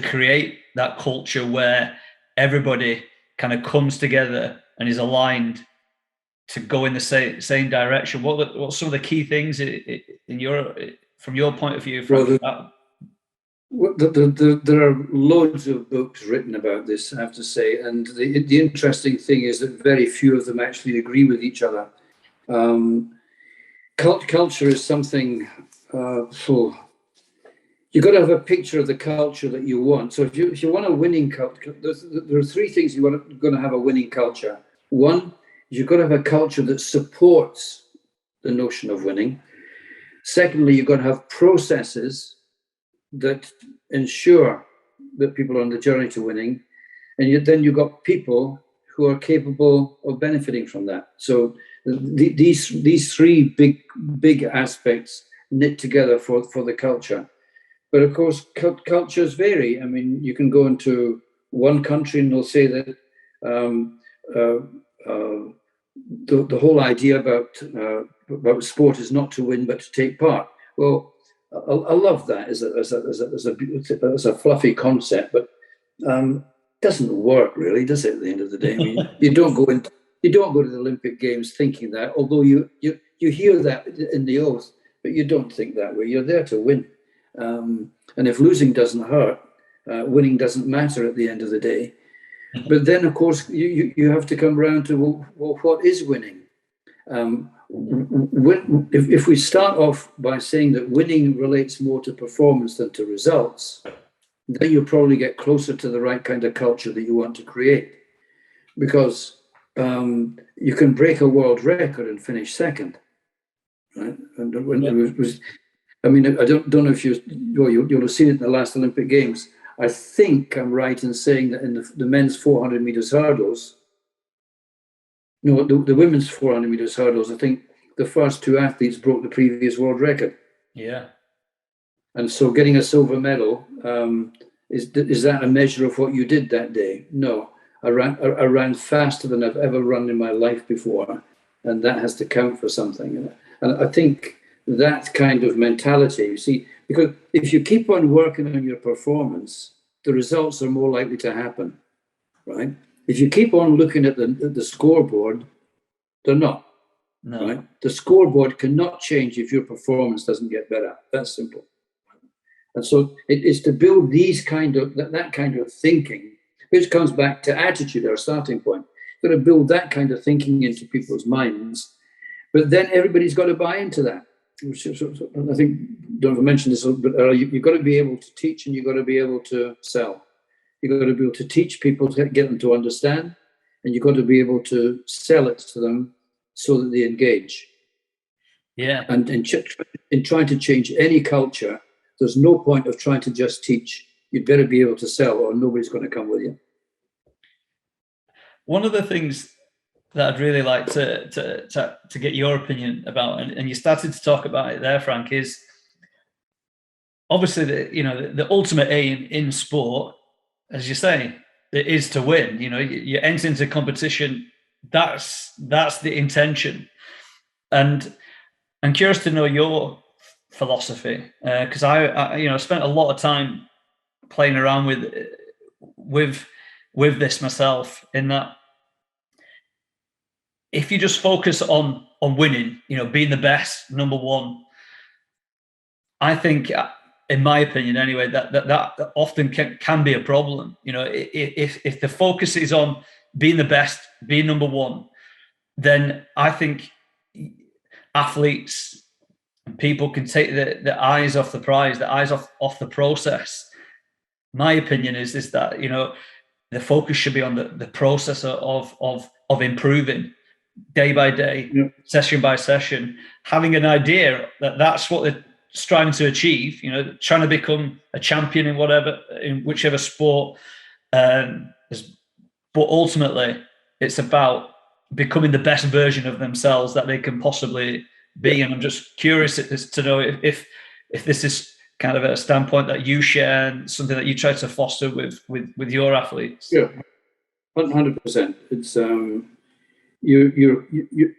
S2: create that culture where everybody kind of comes together and is aligned to go in the same direction? What's some of the key things from your point of view?
S3: There are loads of books written about this, I have to say, and the interesting thing is that very few of them actually agree with each other. Culture is something. You've got to have a picture of the culture that you want. So if you want a winning culture, there are three things you're going to have a winning culture. One, you've got to have a culture that supports the notion of winning. Secondly, you've got to have processes that ensure that people are on the journey to winning. And then you've got people who are capable of benefiting from that. So these three big aspects knit together for the culture. But of course, cultures vary. I mean, you can go into one country and they'll say that the whole idea about sport is not to win but to take part. Well, I love that as a fluffy concept, but Doesn't work really, does it? At the end of the day, I mean, you don't go to the Olympic Games thinking that. Although you hear that in the oath, but you don't think that way. You're there to win, and if losing doesn't hurt, winning doesn't matter at the end of the day. But then, of course, you have to come around to, well, what is winning? If we start off by saying that winning relates more to performance than to results, then you'll probably get closer to the right kind of culture that you want to create. Because you can break a world record and finish second, right? And when it was, I mean, I don't know if you'll have seen it in the last Olympic Games. I think I'm right in saying that in the men's 400 meters hurdles, no, the women's 400 meters hurdles, I think the first two athletes broke the previous world record.
S2: Yeah.
S3: And so getting a silver medal, is that a measure of what you did that day? No, I ran faster than I've ever run in my life before, and that has to count for something. And I think that kind of mentality, you see, because if you keep on working on your performance, the results are more likely to happen, right? If you keep on looking at the scoreboard, they're not. No. Right? The scoreboard cannot change if your performance doesn't get better. That's simple. And so it is to build that kind of thinking, which comes back to attitude, our starting point. You've got to build that kind of thinking into people's minds, but then everybody's got to buy into that. I think, don't know if I mentioned this, but you've got to be able to teach and you've got to be able to sell. You've got to be able to teach people to get them to understand, and you've got to be able to sell it to them so that they engage.
S2: Yeah.
S3: And in trying to change any culture, there's no point of trying to just teach. You'd better be able to sell, or nobody's going to come with you.
S2: One of the things that I'd really like to get your opinion about, and you started to talk about it there, Frank, is obviously the ultimate aim in sport, as you say, it is to win. You enter into competition. That's the intention, and I'm curious to know your philosophy, because I spent a lot of time playing around with this myself, in that if you just focus on winning, being the best, number one, I think, in my opinion anyway, that often can be a problem. If the focus is on being the best, being number one, then I think athletes and people can take the eyes off the prize, the eyes off the process. My opinion is that the focus should be on the process of improving day by day, session by session, having an idea that that's what they're striving to achieve, trying to become a champion in whichever sport, but ultimately it's about becoming the best version of themselves that they can possibly be. And I'm just curious to know if this is kind of a standpoint that you share and something that you try to foster with your athletes.
S3: Yeah, 100%. It's you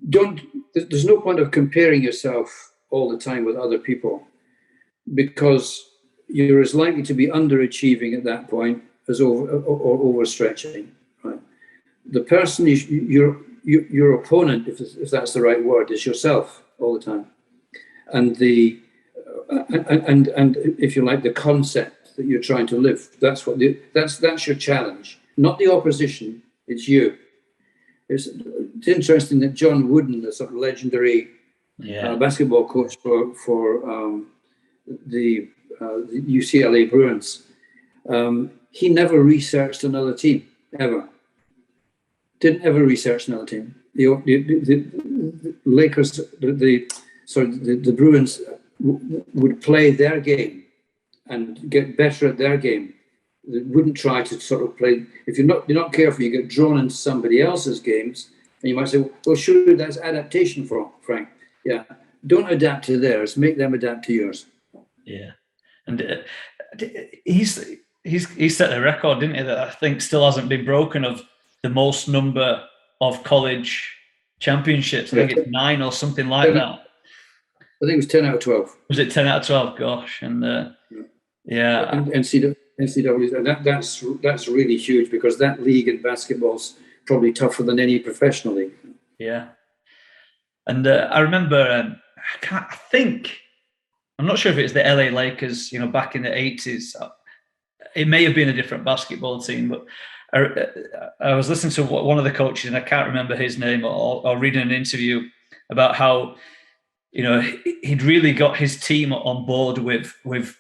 S3: don't. There's no point of comparing yourself all the time with other people, because you're as likely to be underachieving at that point as overstretching. Right? The person your opponent, if that's the right word, is yourself all the time, and and if you like, the concept that you're trying to live. That's your challenge, not the opposition. It's you. It's interesting that John Wooden, the sort of legendary basketball coach for the UCLA Bruins, he never researched another team, ever. Didn't ever research another team. The Lakers, the Bruins would play their game and get better at their game. They wouldn't try to sort of play. If you're not careful, you get drawn into somebody else's games, and you might say, "Well, surely that's adaptation, Frank." Yeah, don't adapt to theirs. Make them adapt to yours.
S2: Yeah, and he's set a record, didn't he? That I think still hasn't been broken, of the most number of college championships. I think it's 9 or something like that. I
S3: think it was 10 out of 12.
S2: Was it 10 out of 12? Gosh, and
S3: and see, NCAA, and that's really huge, because that league in basketball's probably tougher than any professional league.
S2: Yeah. And I remember, I'm not sure if it was the LA Lakers, back in the 80s. It may have been a different basketball team, but I was listening to one of the coaches, and I can't remember his name, or reading an interview about how, he'd really got his team on board with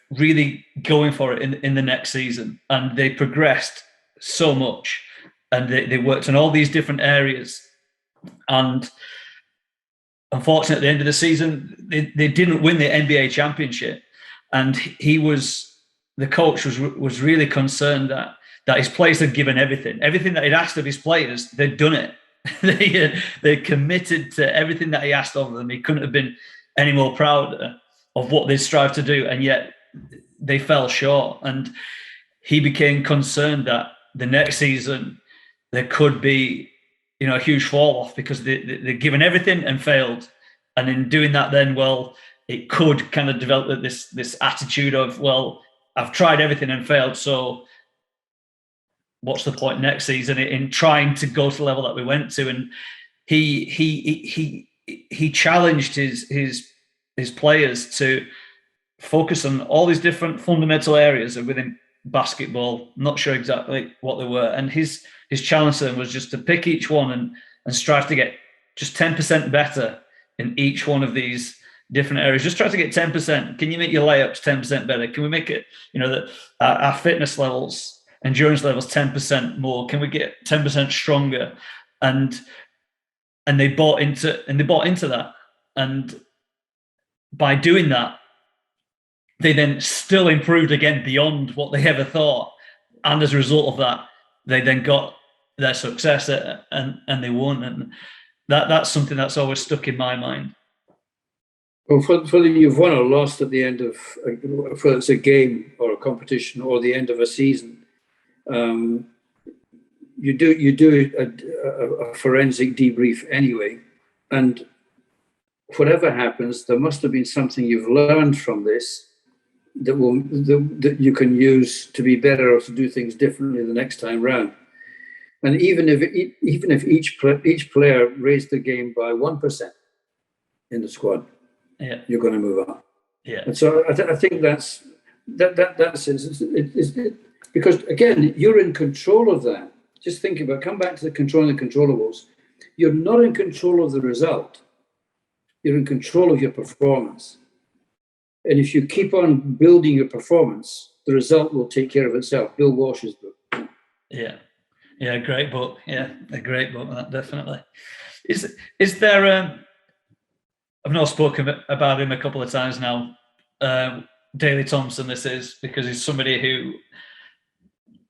S2: really going for it in the next season. And they progressed so much, and they worked on all these different areas. And unfortunately, at the end of the season, they didn't win the NBA championship. And the coach was really concerned that his players had given everything that he'd asked of his players. They'd done it. They committed to everything that he asked of them. He couldn't have been any more proud of what they strived to do, and yet they fell short. And he became concerned that the next season there could be, a huge fall off, because they're given everything and failed. And in doing that, then, well, it could kind of develop this attitude of, well, I've tried everything and failed, so what's the point next season in trying to go to the level that we went to? And he challenged his players to focus on all these different fundamental areas within basketball. Not sure exactly what they were, and his challenge to them was just to pick each one and strive to get just 10% better in each one of these different areas. Just try to get 10%. Can you make your layups 10% better? Can we make it, our fitness levels, endurance levels 10% more? Can we get 10% stronger? And they bought into that. And by doing that, they then still improved again beyond what they ever thought. And as a result of that, they then got their success and they won. And that's something that's always stuck in my mind.
S3: Well, whether you've won or lost at the end of, whether it's a game or a competition or the end of a season, you do a forensic debrief anyway. And whatever happens, there must have been something you've learned from this that you can use to be better or to do things differently the next time round. And even if each player raised the game by 1% in the squad,
S2: yeah,
S3: you're going to move on.
S2: Yeah.
S3: And so I think that's it, because again, you're in control of that. Just think about, come back to the controlling the controllables. You're not in control of the result. You're in control of your performance. And if you keep on building your performance, the result will take care of itself. Bill Walsh's book.
S2: Yeah. Yeah, great book. Yeah, a great book, that definitely. Is there I've not spoken about him a couple of times now. Daley Thompson, this is, because he's somebody who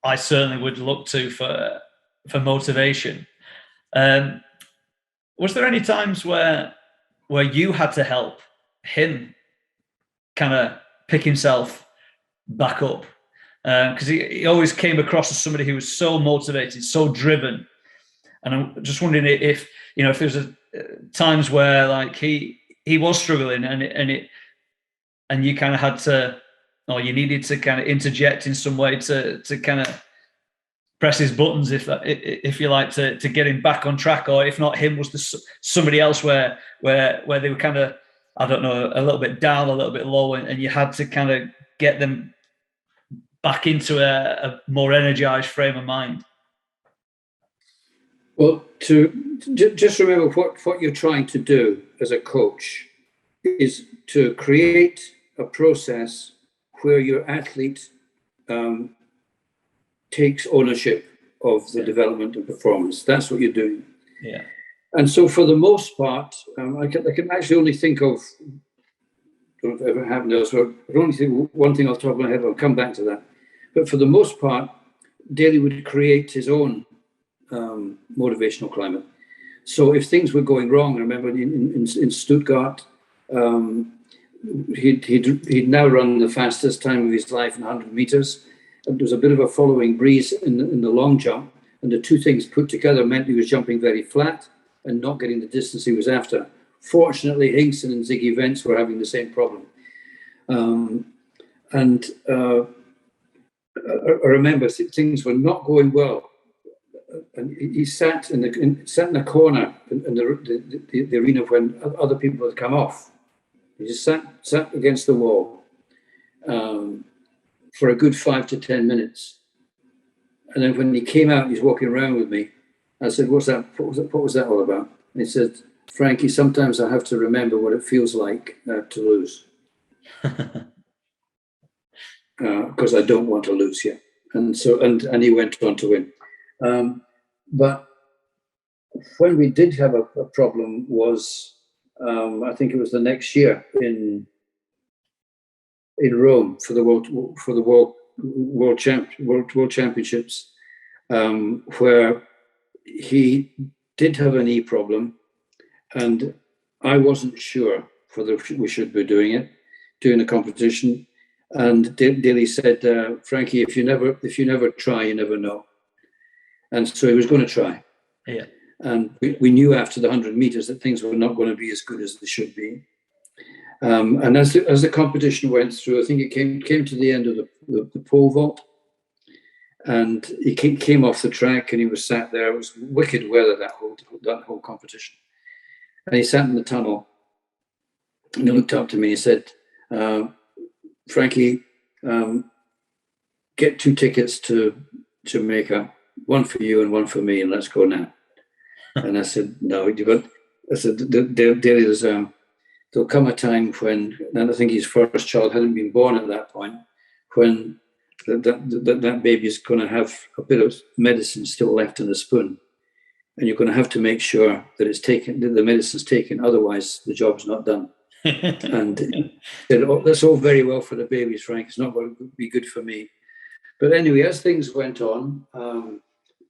S2: I certainly would look to for motivation. Was there any times where you had to help him kind of pick himself back up? Because he always came across as somebody who was so motivated, so driven. And I'm just wondering if there's times where like he was struggling and you kind of had to, or you needed to kind of interject in some way to kind of press his buttons, if you like, to get him back on track, or if not him, was somebody else where they were kind of, I don't know, a little bit down, a little bit low, and you had to kind of get them back into a more energized frame of mind?
S3: Well, to just remember what you're trying to do as a coach is to create a process where your athlete takes ownership of the development and performance. That's what you're doing.
S2: Yeah.
S3: And so for the most part, I can actually only think of, don't know if it ever happened elsewhere, I can only think one thing off the top of my head, I'll come back to that. But for the most part, Daley would create his own motivational climate. So if things were going wrong, I remember in Stuttgart, he'd now run the fastest time of his life in 100 meters. And there was a bit of a following breeze in the long jump, and the two things put together meant he was jumping very flat and not getting the distance he was after. Fortunately, Hinkson and Ziggy Vance were having the same problem. I remember things were not going well, and he sat in the corner in the arena when other people had come off. He just sat against the wall for a good 5 to 10 minutes, and then when he came out, he's walking around with me. I said, "What's that? What was that all about?" And he said, "Frankie, sometimes I have to remember what it feels like to lose." Because I don't want to lose here. And so, and he went on to win. But when we did have a problem was, I think it was the next year in Rome for the World Championships, where he did have a knee problem, and I wasn't sure whether we should be doing the competition. And Daley said, "Frankie, if you never try, you never know." And so he was going to try.
S2: Yeah.
S3: And we knew after the 100 meters that things were not going to be as good as they should be. And as the competition went through, I think it came to the end of the pole vault, and he came off the track, and he was sat there. It was wicked weather that whole competition, and he sat in the tunnel, and he looked up to me. And he said, "Frankie, get 2 tickets to Jamaica, one for you and one for me, and let's go now." And I said, "No, I said, Daley, there'll come a time when," and I think his first child hadn't been born at that point, when that baby is going to have a bit of medicine still left in the spoon, and you're going to have to make sure that it's taken, that the medicine's taken, otherwise the job's not done. And said, "Oh, that's all very well for the babies, Frank. It's not going to be good for me." But anyway, as things went on, a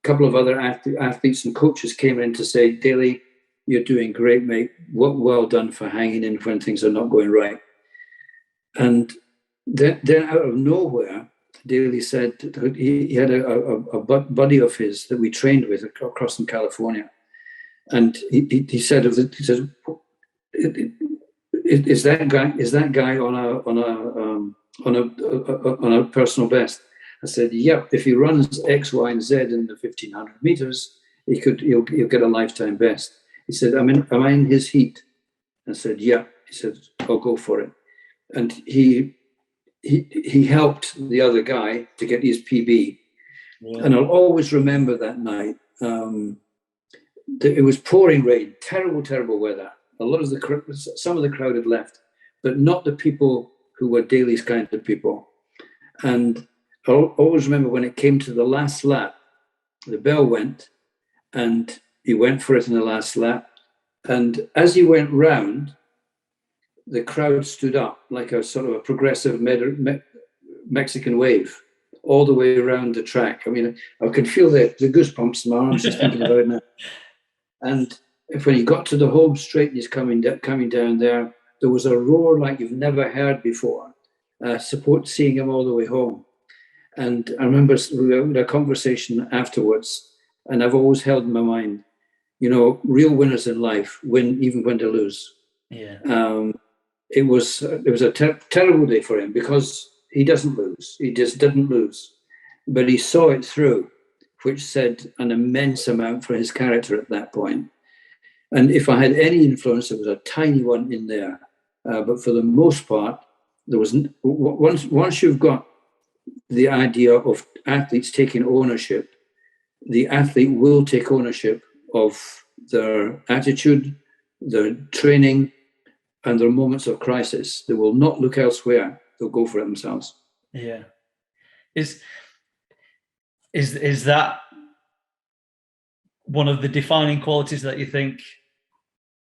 S3: couple of other athletes and coaches came in to say, "Daley, you're doing great, mate. Well done for hanging in when things are not going right." And then out of nowhere, Daley said he had a buddy of his that we trained with across in California, and he said, "Is that guy on a personal best?" I said, "Yep. If he runs X, Y, and Z in the 1500 meters, he'll get a lifetime best." He said, "Am I in his heat?" I said, "Yeah." He said, "I'll go for it." And he helped the other guy to get his PB. Yeah. And I'll always remember that night. It was pouring rain, terrible weather. Some of the crowd had left, but not the people who were Daley's kind of people. And I'll always remember when it came to the last lap, the bell went, and he went for it in the last lap. And as he went round, the crowd stood up like a sort of a progressive Mexican wave all the way around the track. I mean, I could feel the goosebumps in my arms just thinking about it now. And when he got to the home straight and he's coming down there was a roar like you've never heard before. Support seeing him all the way home. And I remember we had a conversation afterwards, and I've always held in my mind, real winners in life win even when they lose.
S2: Yeah.
S3: It was a terrible day for him because he doesn't lose. He just didn't lose. But he saw it through, which said an immense amount for his character at that point. And if I had any influence, it was a tiny one in there. But for the most part, there was once you've got the idea of athletes taking ownership, the athlete will take ownership of their attitude, their training, and their moments of crisis. They will not look elsewhere. They'll go for it themselves.
S2: Yeah. Is that one of the defining qualities that you think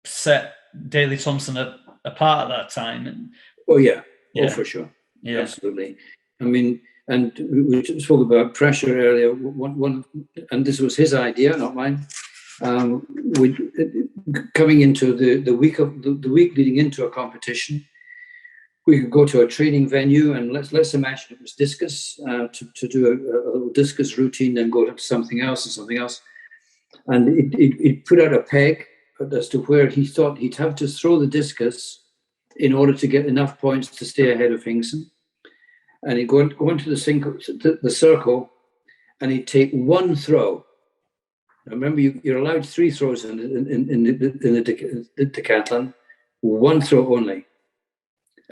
S2: set Daley Thompson apart at that time?
S3: Oh, yeah. Oh, for sure. Yeah. Absolutely. I mean, and we spoke about pressure earlier. One, and this was his idea, not mine. Coming into the week leading into a competition, we could go to a training venue, and let's imagine it was discus, to do a little discus routine, then go to something else. And he'd put out a peg as to where he thought he'd have to throw the discus in order to get enough points to stay ahead of Hinkson. and he'd go into the circle, and he'd take one throw. Now remember, you're allowed 3 throws in the decathlon, one throw only.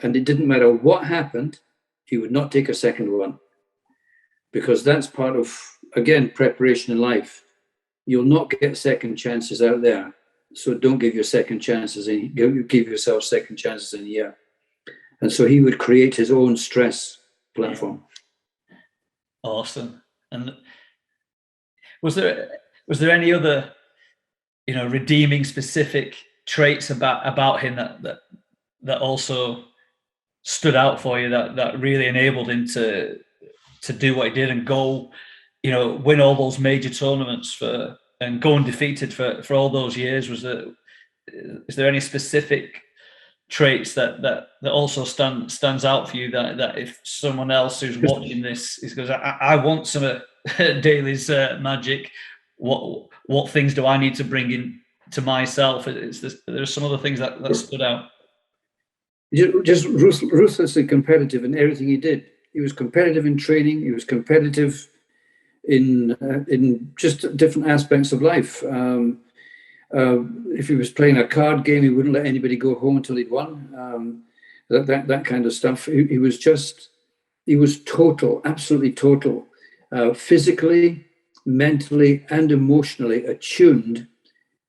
S3: And it didn't matter what happened, he would not take a second one. Because that's part of, again, preparation in life. You'll not get second chances out there. So don't give your second chances, give yourself second chances in a year. And so he would create his own stress platform.
S2: Awesome. And was there any other, redeeming specific traits about him that also stood out for you that really enabled him to do what he did and go, win all those major tournaments and go undefeated for all those years? Is there any specific traits that also stands out for you that if someone else who's watching this goes, I want some of Daley's magic, what things do I need to bring in to myself? There's some other things that stood out.
S3: Just ruthlessly competitive in everything he did. He was competitive in training. He was competitive in just different aspects of life. If he was playing a card game, he wouldn't let anybody go home until he'd won. That kind of stuff. He was total, absolutely total, physically, mentally, and emotionally attuned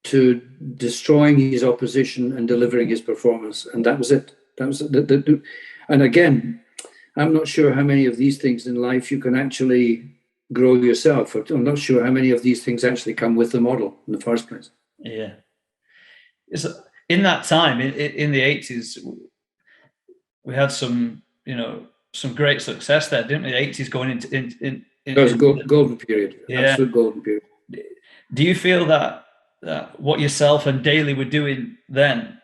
S3: to destroying his opposition and delivering his performance. And that was it. And again, I'm not sure how many of these things in life you can actually grow yourself. I'm not sure how many of these things actually come with the model in the first place.
S2: Yeah. In that time, in the 80s, we had some great success there, didn't we? The 80s going into
S3: it was a golden period.
S2: Yeah.
S3: Absolute golden period.
S2: Do you feel that what yourself and Daley were doing then,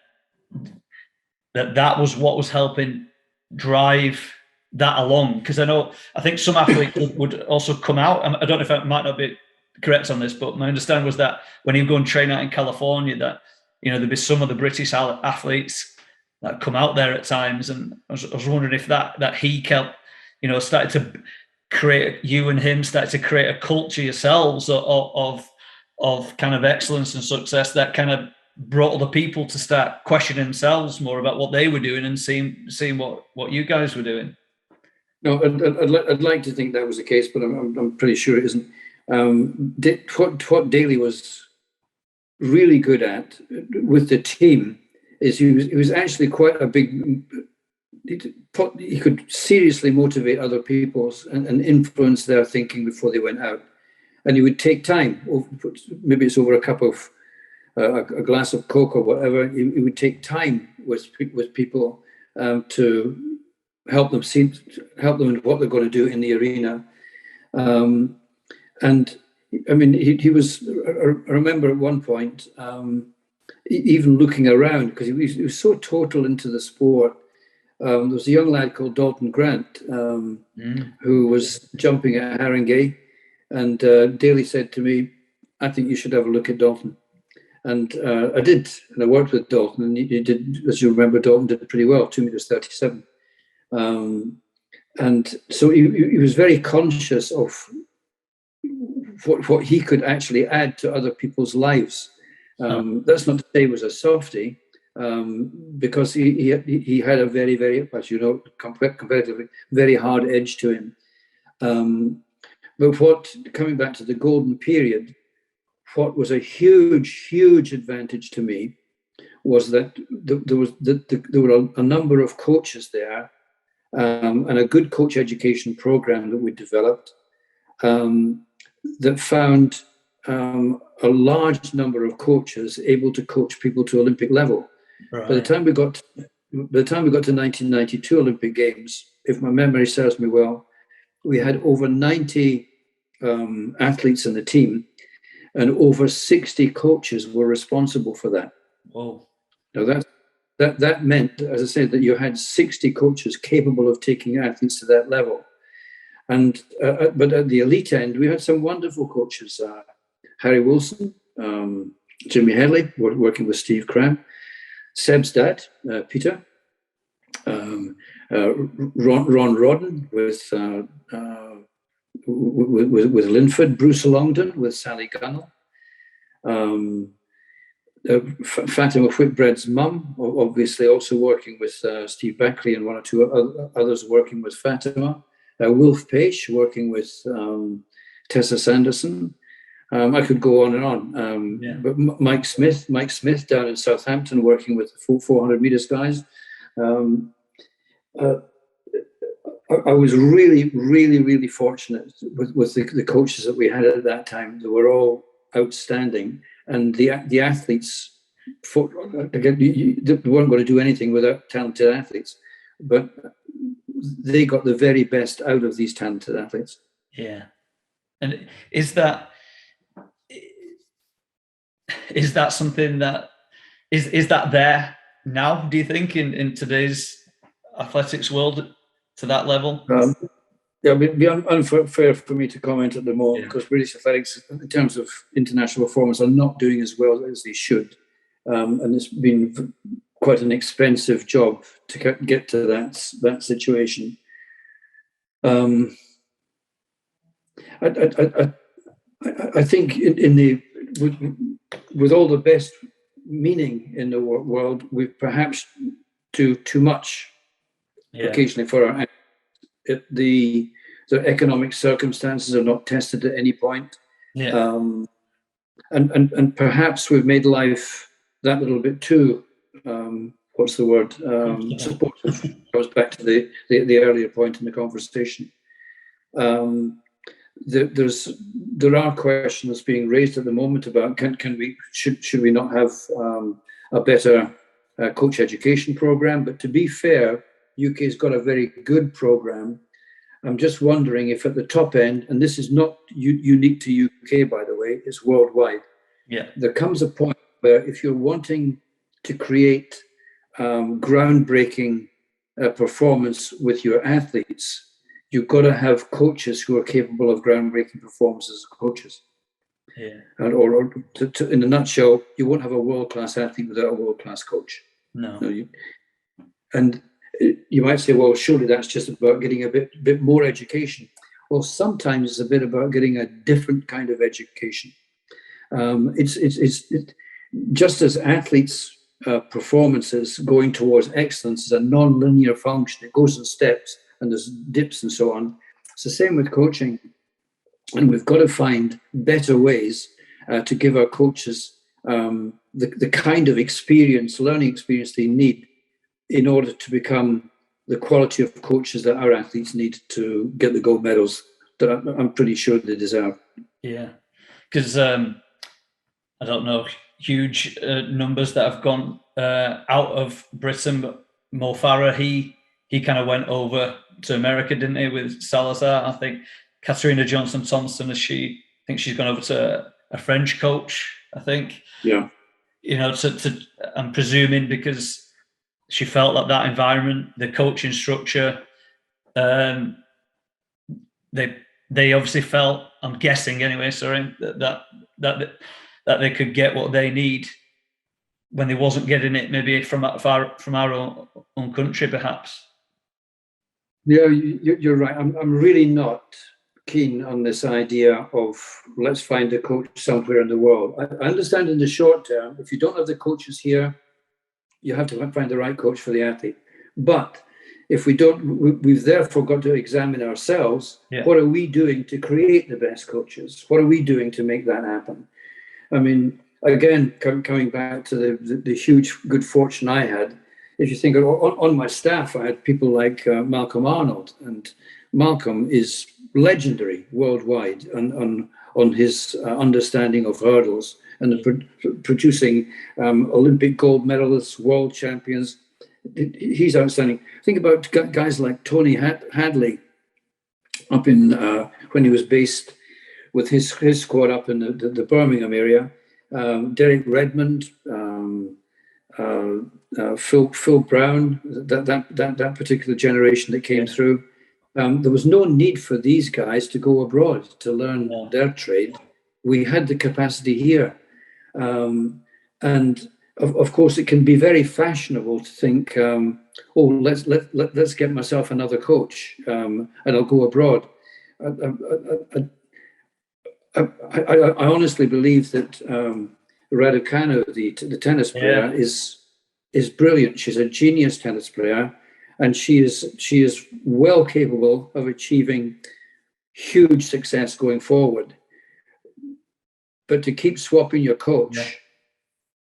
S2: that was what was helping drive that along? Because I think some athletes would also come out. I don't know if I might not be correct on this, but my understanding was that when he would go and train out in California, that there'd be some of the British athletes that come out there at times, and I was wondering if that he kept, started to create, you and him started to create a culture yourselves of kind of excellence and success that kind of brought other people to start questioning themselves more about what they were doing and seeing what you guys were doing.
S3: No, I'd like to think that was the case, but I'm pretty sure it isn't. What Daley was really good at with the team is he was actually quite a big. He could seriously motivate other people and influence their thinking before they went out, and he would take time. Maybe it's over a cup of a glass of Coke or whatever. He would take time with people to help them in what they're going to do in the arena. And I mean, he was. I remember at one point, even looking around, because he was so total into the sport. There was a young lad called Dalton Grant who was jumping at Haringey, and Daley said to me, "I think you should have a look at Dalton." And I did, and I worked with Dalton, and he did, as you remember, Dalton did pretty well, 2.37 meters. And so he was very conscious of what he could actually add to other people's lives. That's not to say he was a softie, because he had a very, very, as you know, comparatively very hard edge to him. But coming back to the golden period, what was a huge, huge advantage to me was that there were a number of coaches there, and a good coach education program that we developed that found a large number of coaches able to coach people to Olympic level. Right. By the time we got to 1992 Olympic Games, if my memory serves me well, we had over 90 athletes in the team, and over 60 coaches were responsible for that. Whoa! Now that meant, as I said, that you had 60 coaches capable of taking athletes to that level. And but at the elite end, we had some wonderful coaches: Harry Wilson, Jimmy Headley, working with Steve Cram, Seb's dad, Peter, Ron Rodden with Linford, Bruce Longdon with Sally Gunnell, Fatima Whitbread's mum, obviously also working with Steve Beckley and one or two others working with Fatima, Wilf Page working with Tessa Sanderson. I could go on and on. But Mike Smith down in Southampton working with the 400 meters guys. I was really, really, really fortunate with the coaches that we had at that time. They were all outstanding, and the athletes. Again, they weren't going to do anything without talented athletes, but they got the very best out of these talented athletes.
S2: Yeah, and is that something that is that there now? Do you think in today's athletics world to that level?
S3: It'd be unfair for me to comment at the moment because British athletics, in terms of international performance, are not doing as well as they should, and it's been quite an expensive job to get to that situation. I think with all the best meaning in the world, we perhaps do too much occasionally for our. The economic circumstances are not tested at any point, and perhaps we've made life that little bit too. What's the word? Supportive. Goes back to the earlier point in the conversation. There are questions being raised at the moment about should we not have a better coach education program? But to be fair, UK's got a very good program. I'm just wondering if at the top end, and this is not unique to UK, by the way, it's worldwide.
S2: Yeah,
S3: there comes a point where if you're wanting to create groundbreaking performance with your athletes, you've got to have coaches who are capable of groundbreaking performances as coaches.
S2: Yeah.
S3: And or in a nutshell, you won't have a world-class athlete without a world-class coach.
S2: No.
S3: And you might say, well, surely that's just about getting a bit more education. Well, sometimes it's a bit about getting a different kind of education. It's just as athletes' performances going towards excellence is a non-linear function. It goes in steps and there's dips and so on. It's the same with coaching. And we've got to find better ways to give our coaches the kind of learning experience they need in order to become the quality of coaches that our athletes need to get the gold medals that I'm pretty sure they deserve.
S2: Yeah, because I don't know, huge numbers that have gone out of Britain, but Mo Farah, he kind of went over to America, didn't he, with Salazar? I think Katarina Johnson-Thompson, I think she's gone over to a French coach, I think.
S3: Yeah.
S2: I'm presuming because she felt like that environment, the coaching structure, they obviously felt, I'm guessing anyway, that they could get what they need when they wasn't getting it maybe from our own country, perhaps.
S3: Yeah, you're right. I'm really not keen on this idea of let's find a coach somewhere in the world. I understand in the short term, if you don't have the coaches here, you have to find the right coach for the athlete. But if we don't, we've therefore got to examine ourselves. Yeah. What are we doing to create the best coaches? What are we doing to make that happen? I mean, again, coming back to the huge good fortune I had, if you think on my staff, I had people like Malcolm Arnold, and Malcolm is legendary worldwide on his understanding of hurdles and producing Olympic gold medalists, world champions. He's outstanding. Think about guys like Tony Hadley up in when he was based with his squad up in the Birmingham area. Derek Redmond, Phil Brown, that particular generation that came through. There was no need for these guys to go abroad to learn their trade. We had the capacity here. And of course, it can be very fashionable to think, let's get myself another coach, and I'll go abroad. I honestly believe that Raducanu, the tennis player, is brilliant. She's a genius tennis player, and she is well capable of achieving huge success going forward. But to keep swapping your coach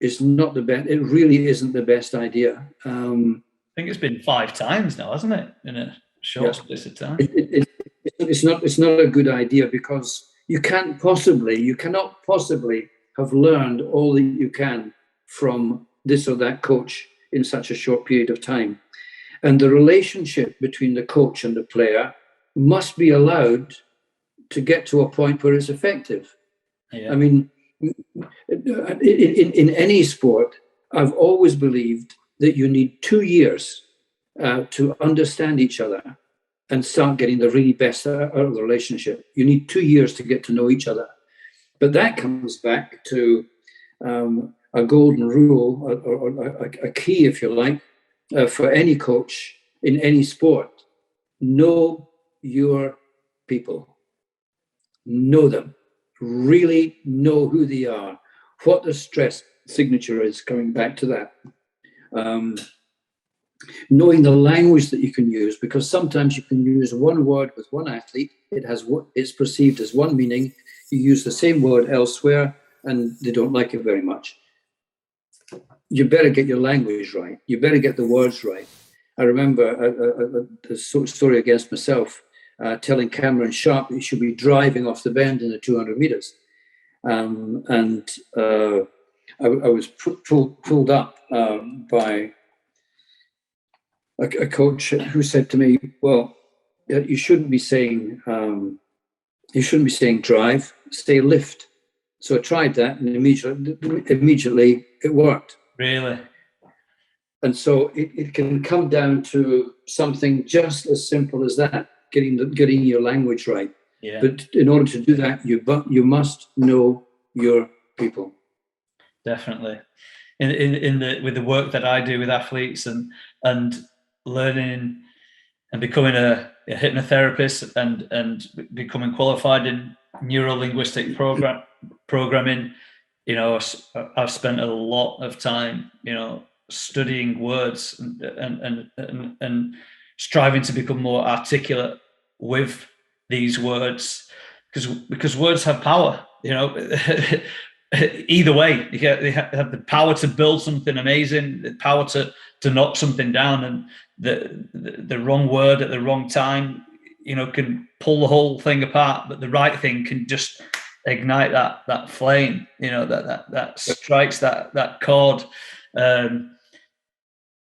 S3: is not the best. It really isn't the best idea.
S2: I think it's been 5 times now, hasn't it, in a short space of time?
S3: It's not a good idea, because you cannot possibly have learned all that you can from this or that coach in such a short period of time. And the relationship between the coach and the player must be allowed to get to a point where it's effective. I mean, in any sport, I've always believed that you need 2 years to understand each other and start getting the really best out of the relationship. You need 2 years to get to know each other. But that comes back to a golden rule, or a key, if you like, for any coach in any sport. Know your people. Know them. Really know who they are, what the stress signature is, coming back to that. Knowing the language that you can use, because sometimes you can use one word with one athlete, it's perceived as one meaning. You use the same word elsewhere and they don't like it very much. You better get your language right. You better get the words right. I remember a story against myself, telling Cameron Sharp that he should be driving off the bend in the 200 meters. I was pulled up by a coach who said to me, "Well, you shouldn't be saying drive, say lift." So I tried that, and immediately it worked.
S2: Really?
S3: And so it can come down to something just as simple as that. Getting your language right. Yeah. But in order to do that, you must know your people.
S2: Definitely. With the work that I do with athletes and learning and becoming a hypnotherapist and becoming qualified in neuro-linguistic programming, I've spent a lot of time, studying words and striving to become more articulate with these words, because words have power. Either way, they have the power to build something amazing, the power to knock something down, and the wrong word at the wrong time, can pull the whole thing apart. But the right thing can just ignite that flame, that strikes that chord,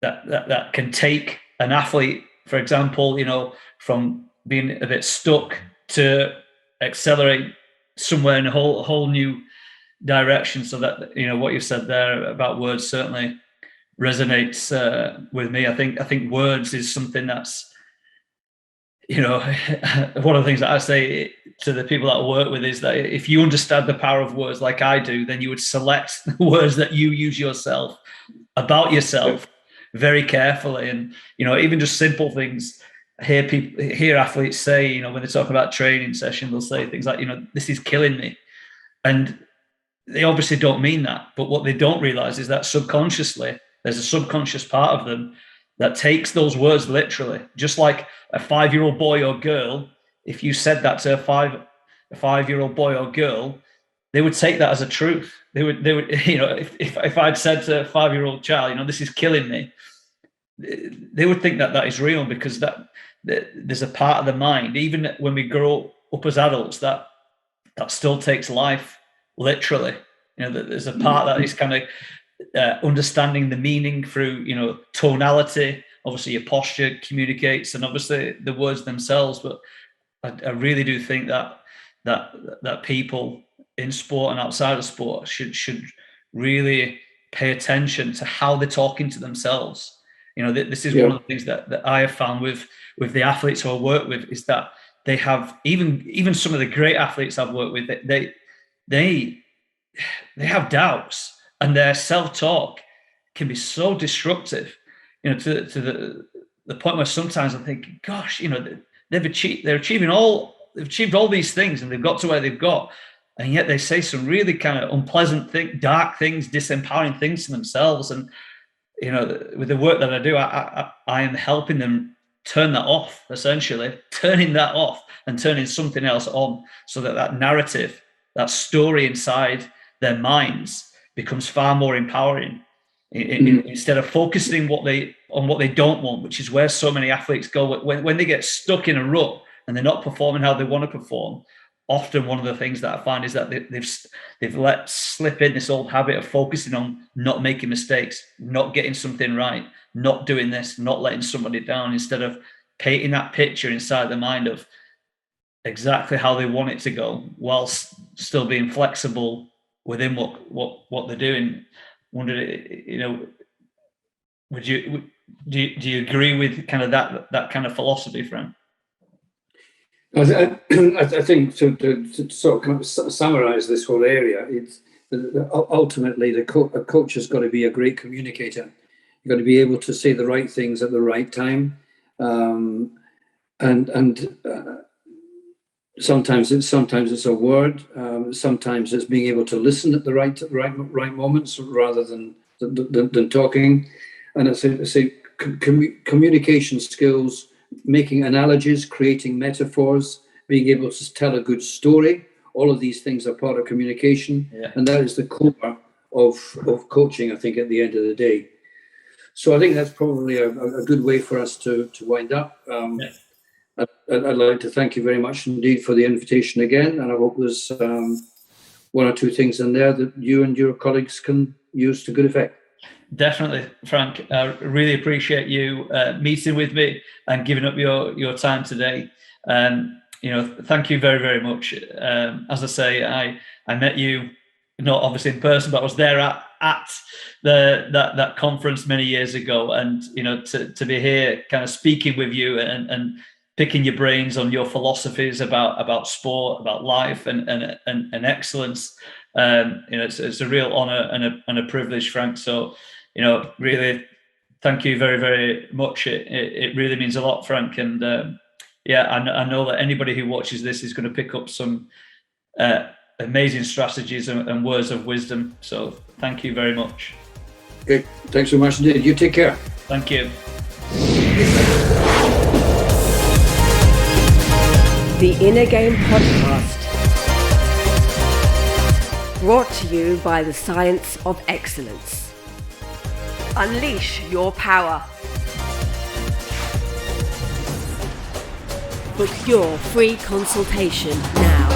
S2: that can take an athlete, for example, from being a bit stuck to accelerate somewhere in a whole new direction. So that, what you said there about words certainly resonates with me. I think words is something that's, one of the things that I say to the people that I work with is that if you understand the power of words like I do, then you would select the words that you use yourself about yourself very carefully. And, even just simple things. Hear athletes say, when they talk about training session, they'll say things like, this is killing me. And they obviously don't mean that. But what they don't realize is that subconsciously, there's a subconscious part of them that takes those words literally. Just like a 5-year-old boy or girl, if you said that to a 5-year-old boy or girl, they would take that as a truth. They would, if I'd said to a 5-year-old child, this is killing me, they would think that is real, because that there's a part of the mind, even when we grow up as adults, that still takes life literally. There's a part that is kind of understanding the meaning through, tonality. Obviously, your posture communicates, and obviously the words themselves. But I really do think that people in sport and outside of sport should really pay attention to how they're talking to themselves. This is one of the things that I have found with the athletes who I work with, is that they have, even some of the great athletes I've worked with, they have doubts. and their self-talk can be so destructive, you know, to the point where sometimes I'm thinking, gosh, you know, they've achieved all these things, and they've got to where they've got, and yet they say some really kind of unpleasant things, dark things, disempowering things to themselves. And you know, with the work that I do, I am helping them turn that off, essentially turning that off and turning something else on, so that narrative, that story inside their minds becomes far more empowering. Instead of focusing on what they don't want, which is where so many athletes go when they get stuck in a rut and they're not performing how they want to perform. Often one of the things that I find is that they've let slip in this old habit of focusing on not making mistakes, not getting something right, not doing this, not letting somebody down, instead of painting that picture inside their mind of exactly how they want it to go, whilst still being flexible within what they're doing. Wondered, you know, do you agree with kind of that kind of philosophy, Frank?
S3: I think to sort of summarize this whole area, it's ultimately a coach has got to be a great communicator. You've got to be able to say the right things at the right time, and sometimes it's a word, sometimes it's being able to listen at the right moments rather than talking. And I say communication skills, making analogies, creating metaphors, being able to tell a good story. All of these things are part of communication, and that is the core of coaching, I think, at the end of the day. So I think that's probably a good way for us to wind up. I'd like to thank you very much indeed for the invitation again, and I hope there's one or two things in there that you and your colleagues can use to good effect.
S2: Definitely, Frank. I really appreciate you meeting with me and giving up your time today. You know, thank you very, very much. As I say, I met you not obviously in person, but I was there at that conference many years ago, and you know, to be here, kind of speaking with you and picking your brains on your philosophies about sport, about life, and excellence. You know, it's a real honor and a privilege, Frank. So, you know, really, thank you very, very much. It really means a lot, Frank. And I know that anybody who watches this is going to pick up some amazing strategies and words of wisdom. So thank you very much.
S3: Okay, thanks so much indeed. You take care.
S2: Thank you.
S1: The Inner Game Podcast, brought to you by the Science of Excellence. Unleash your power. Book your free consultation now.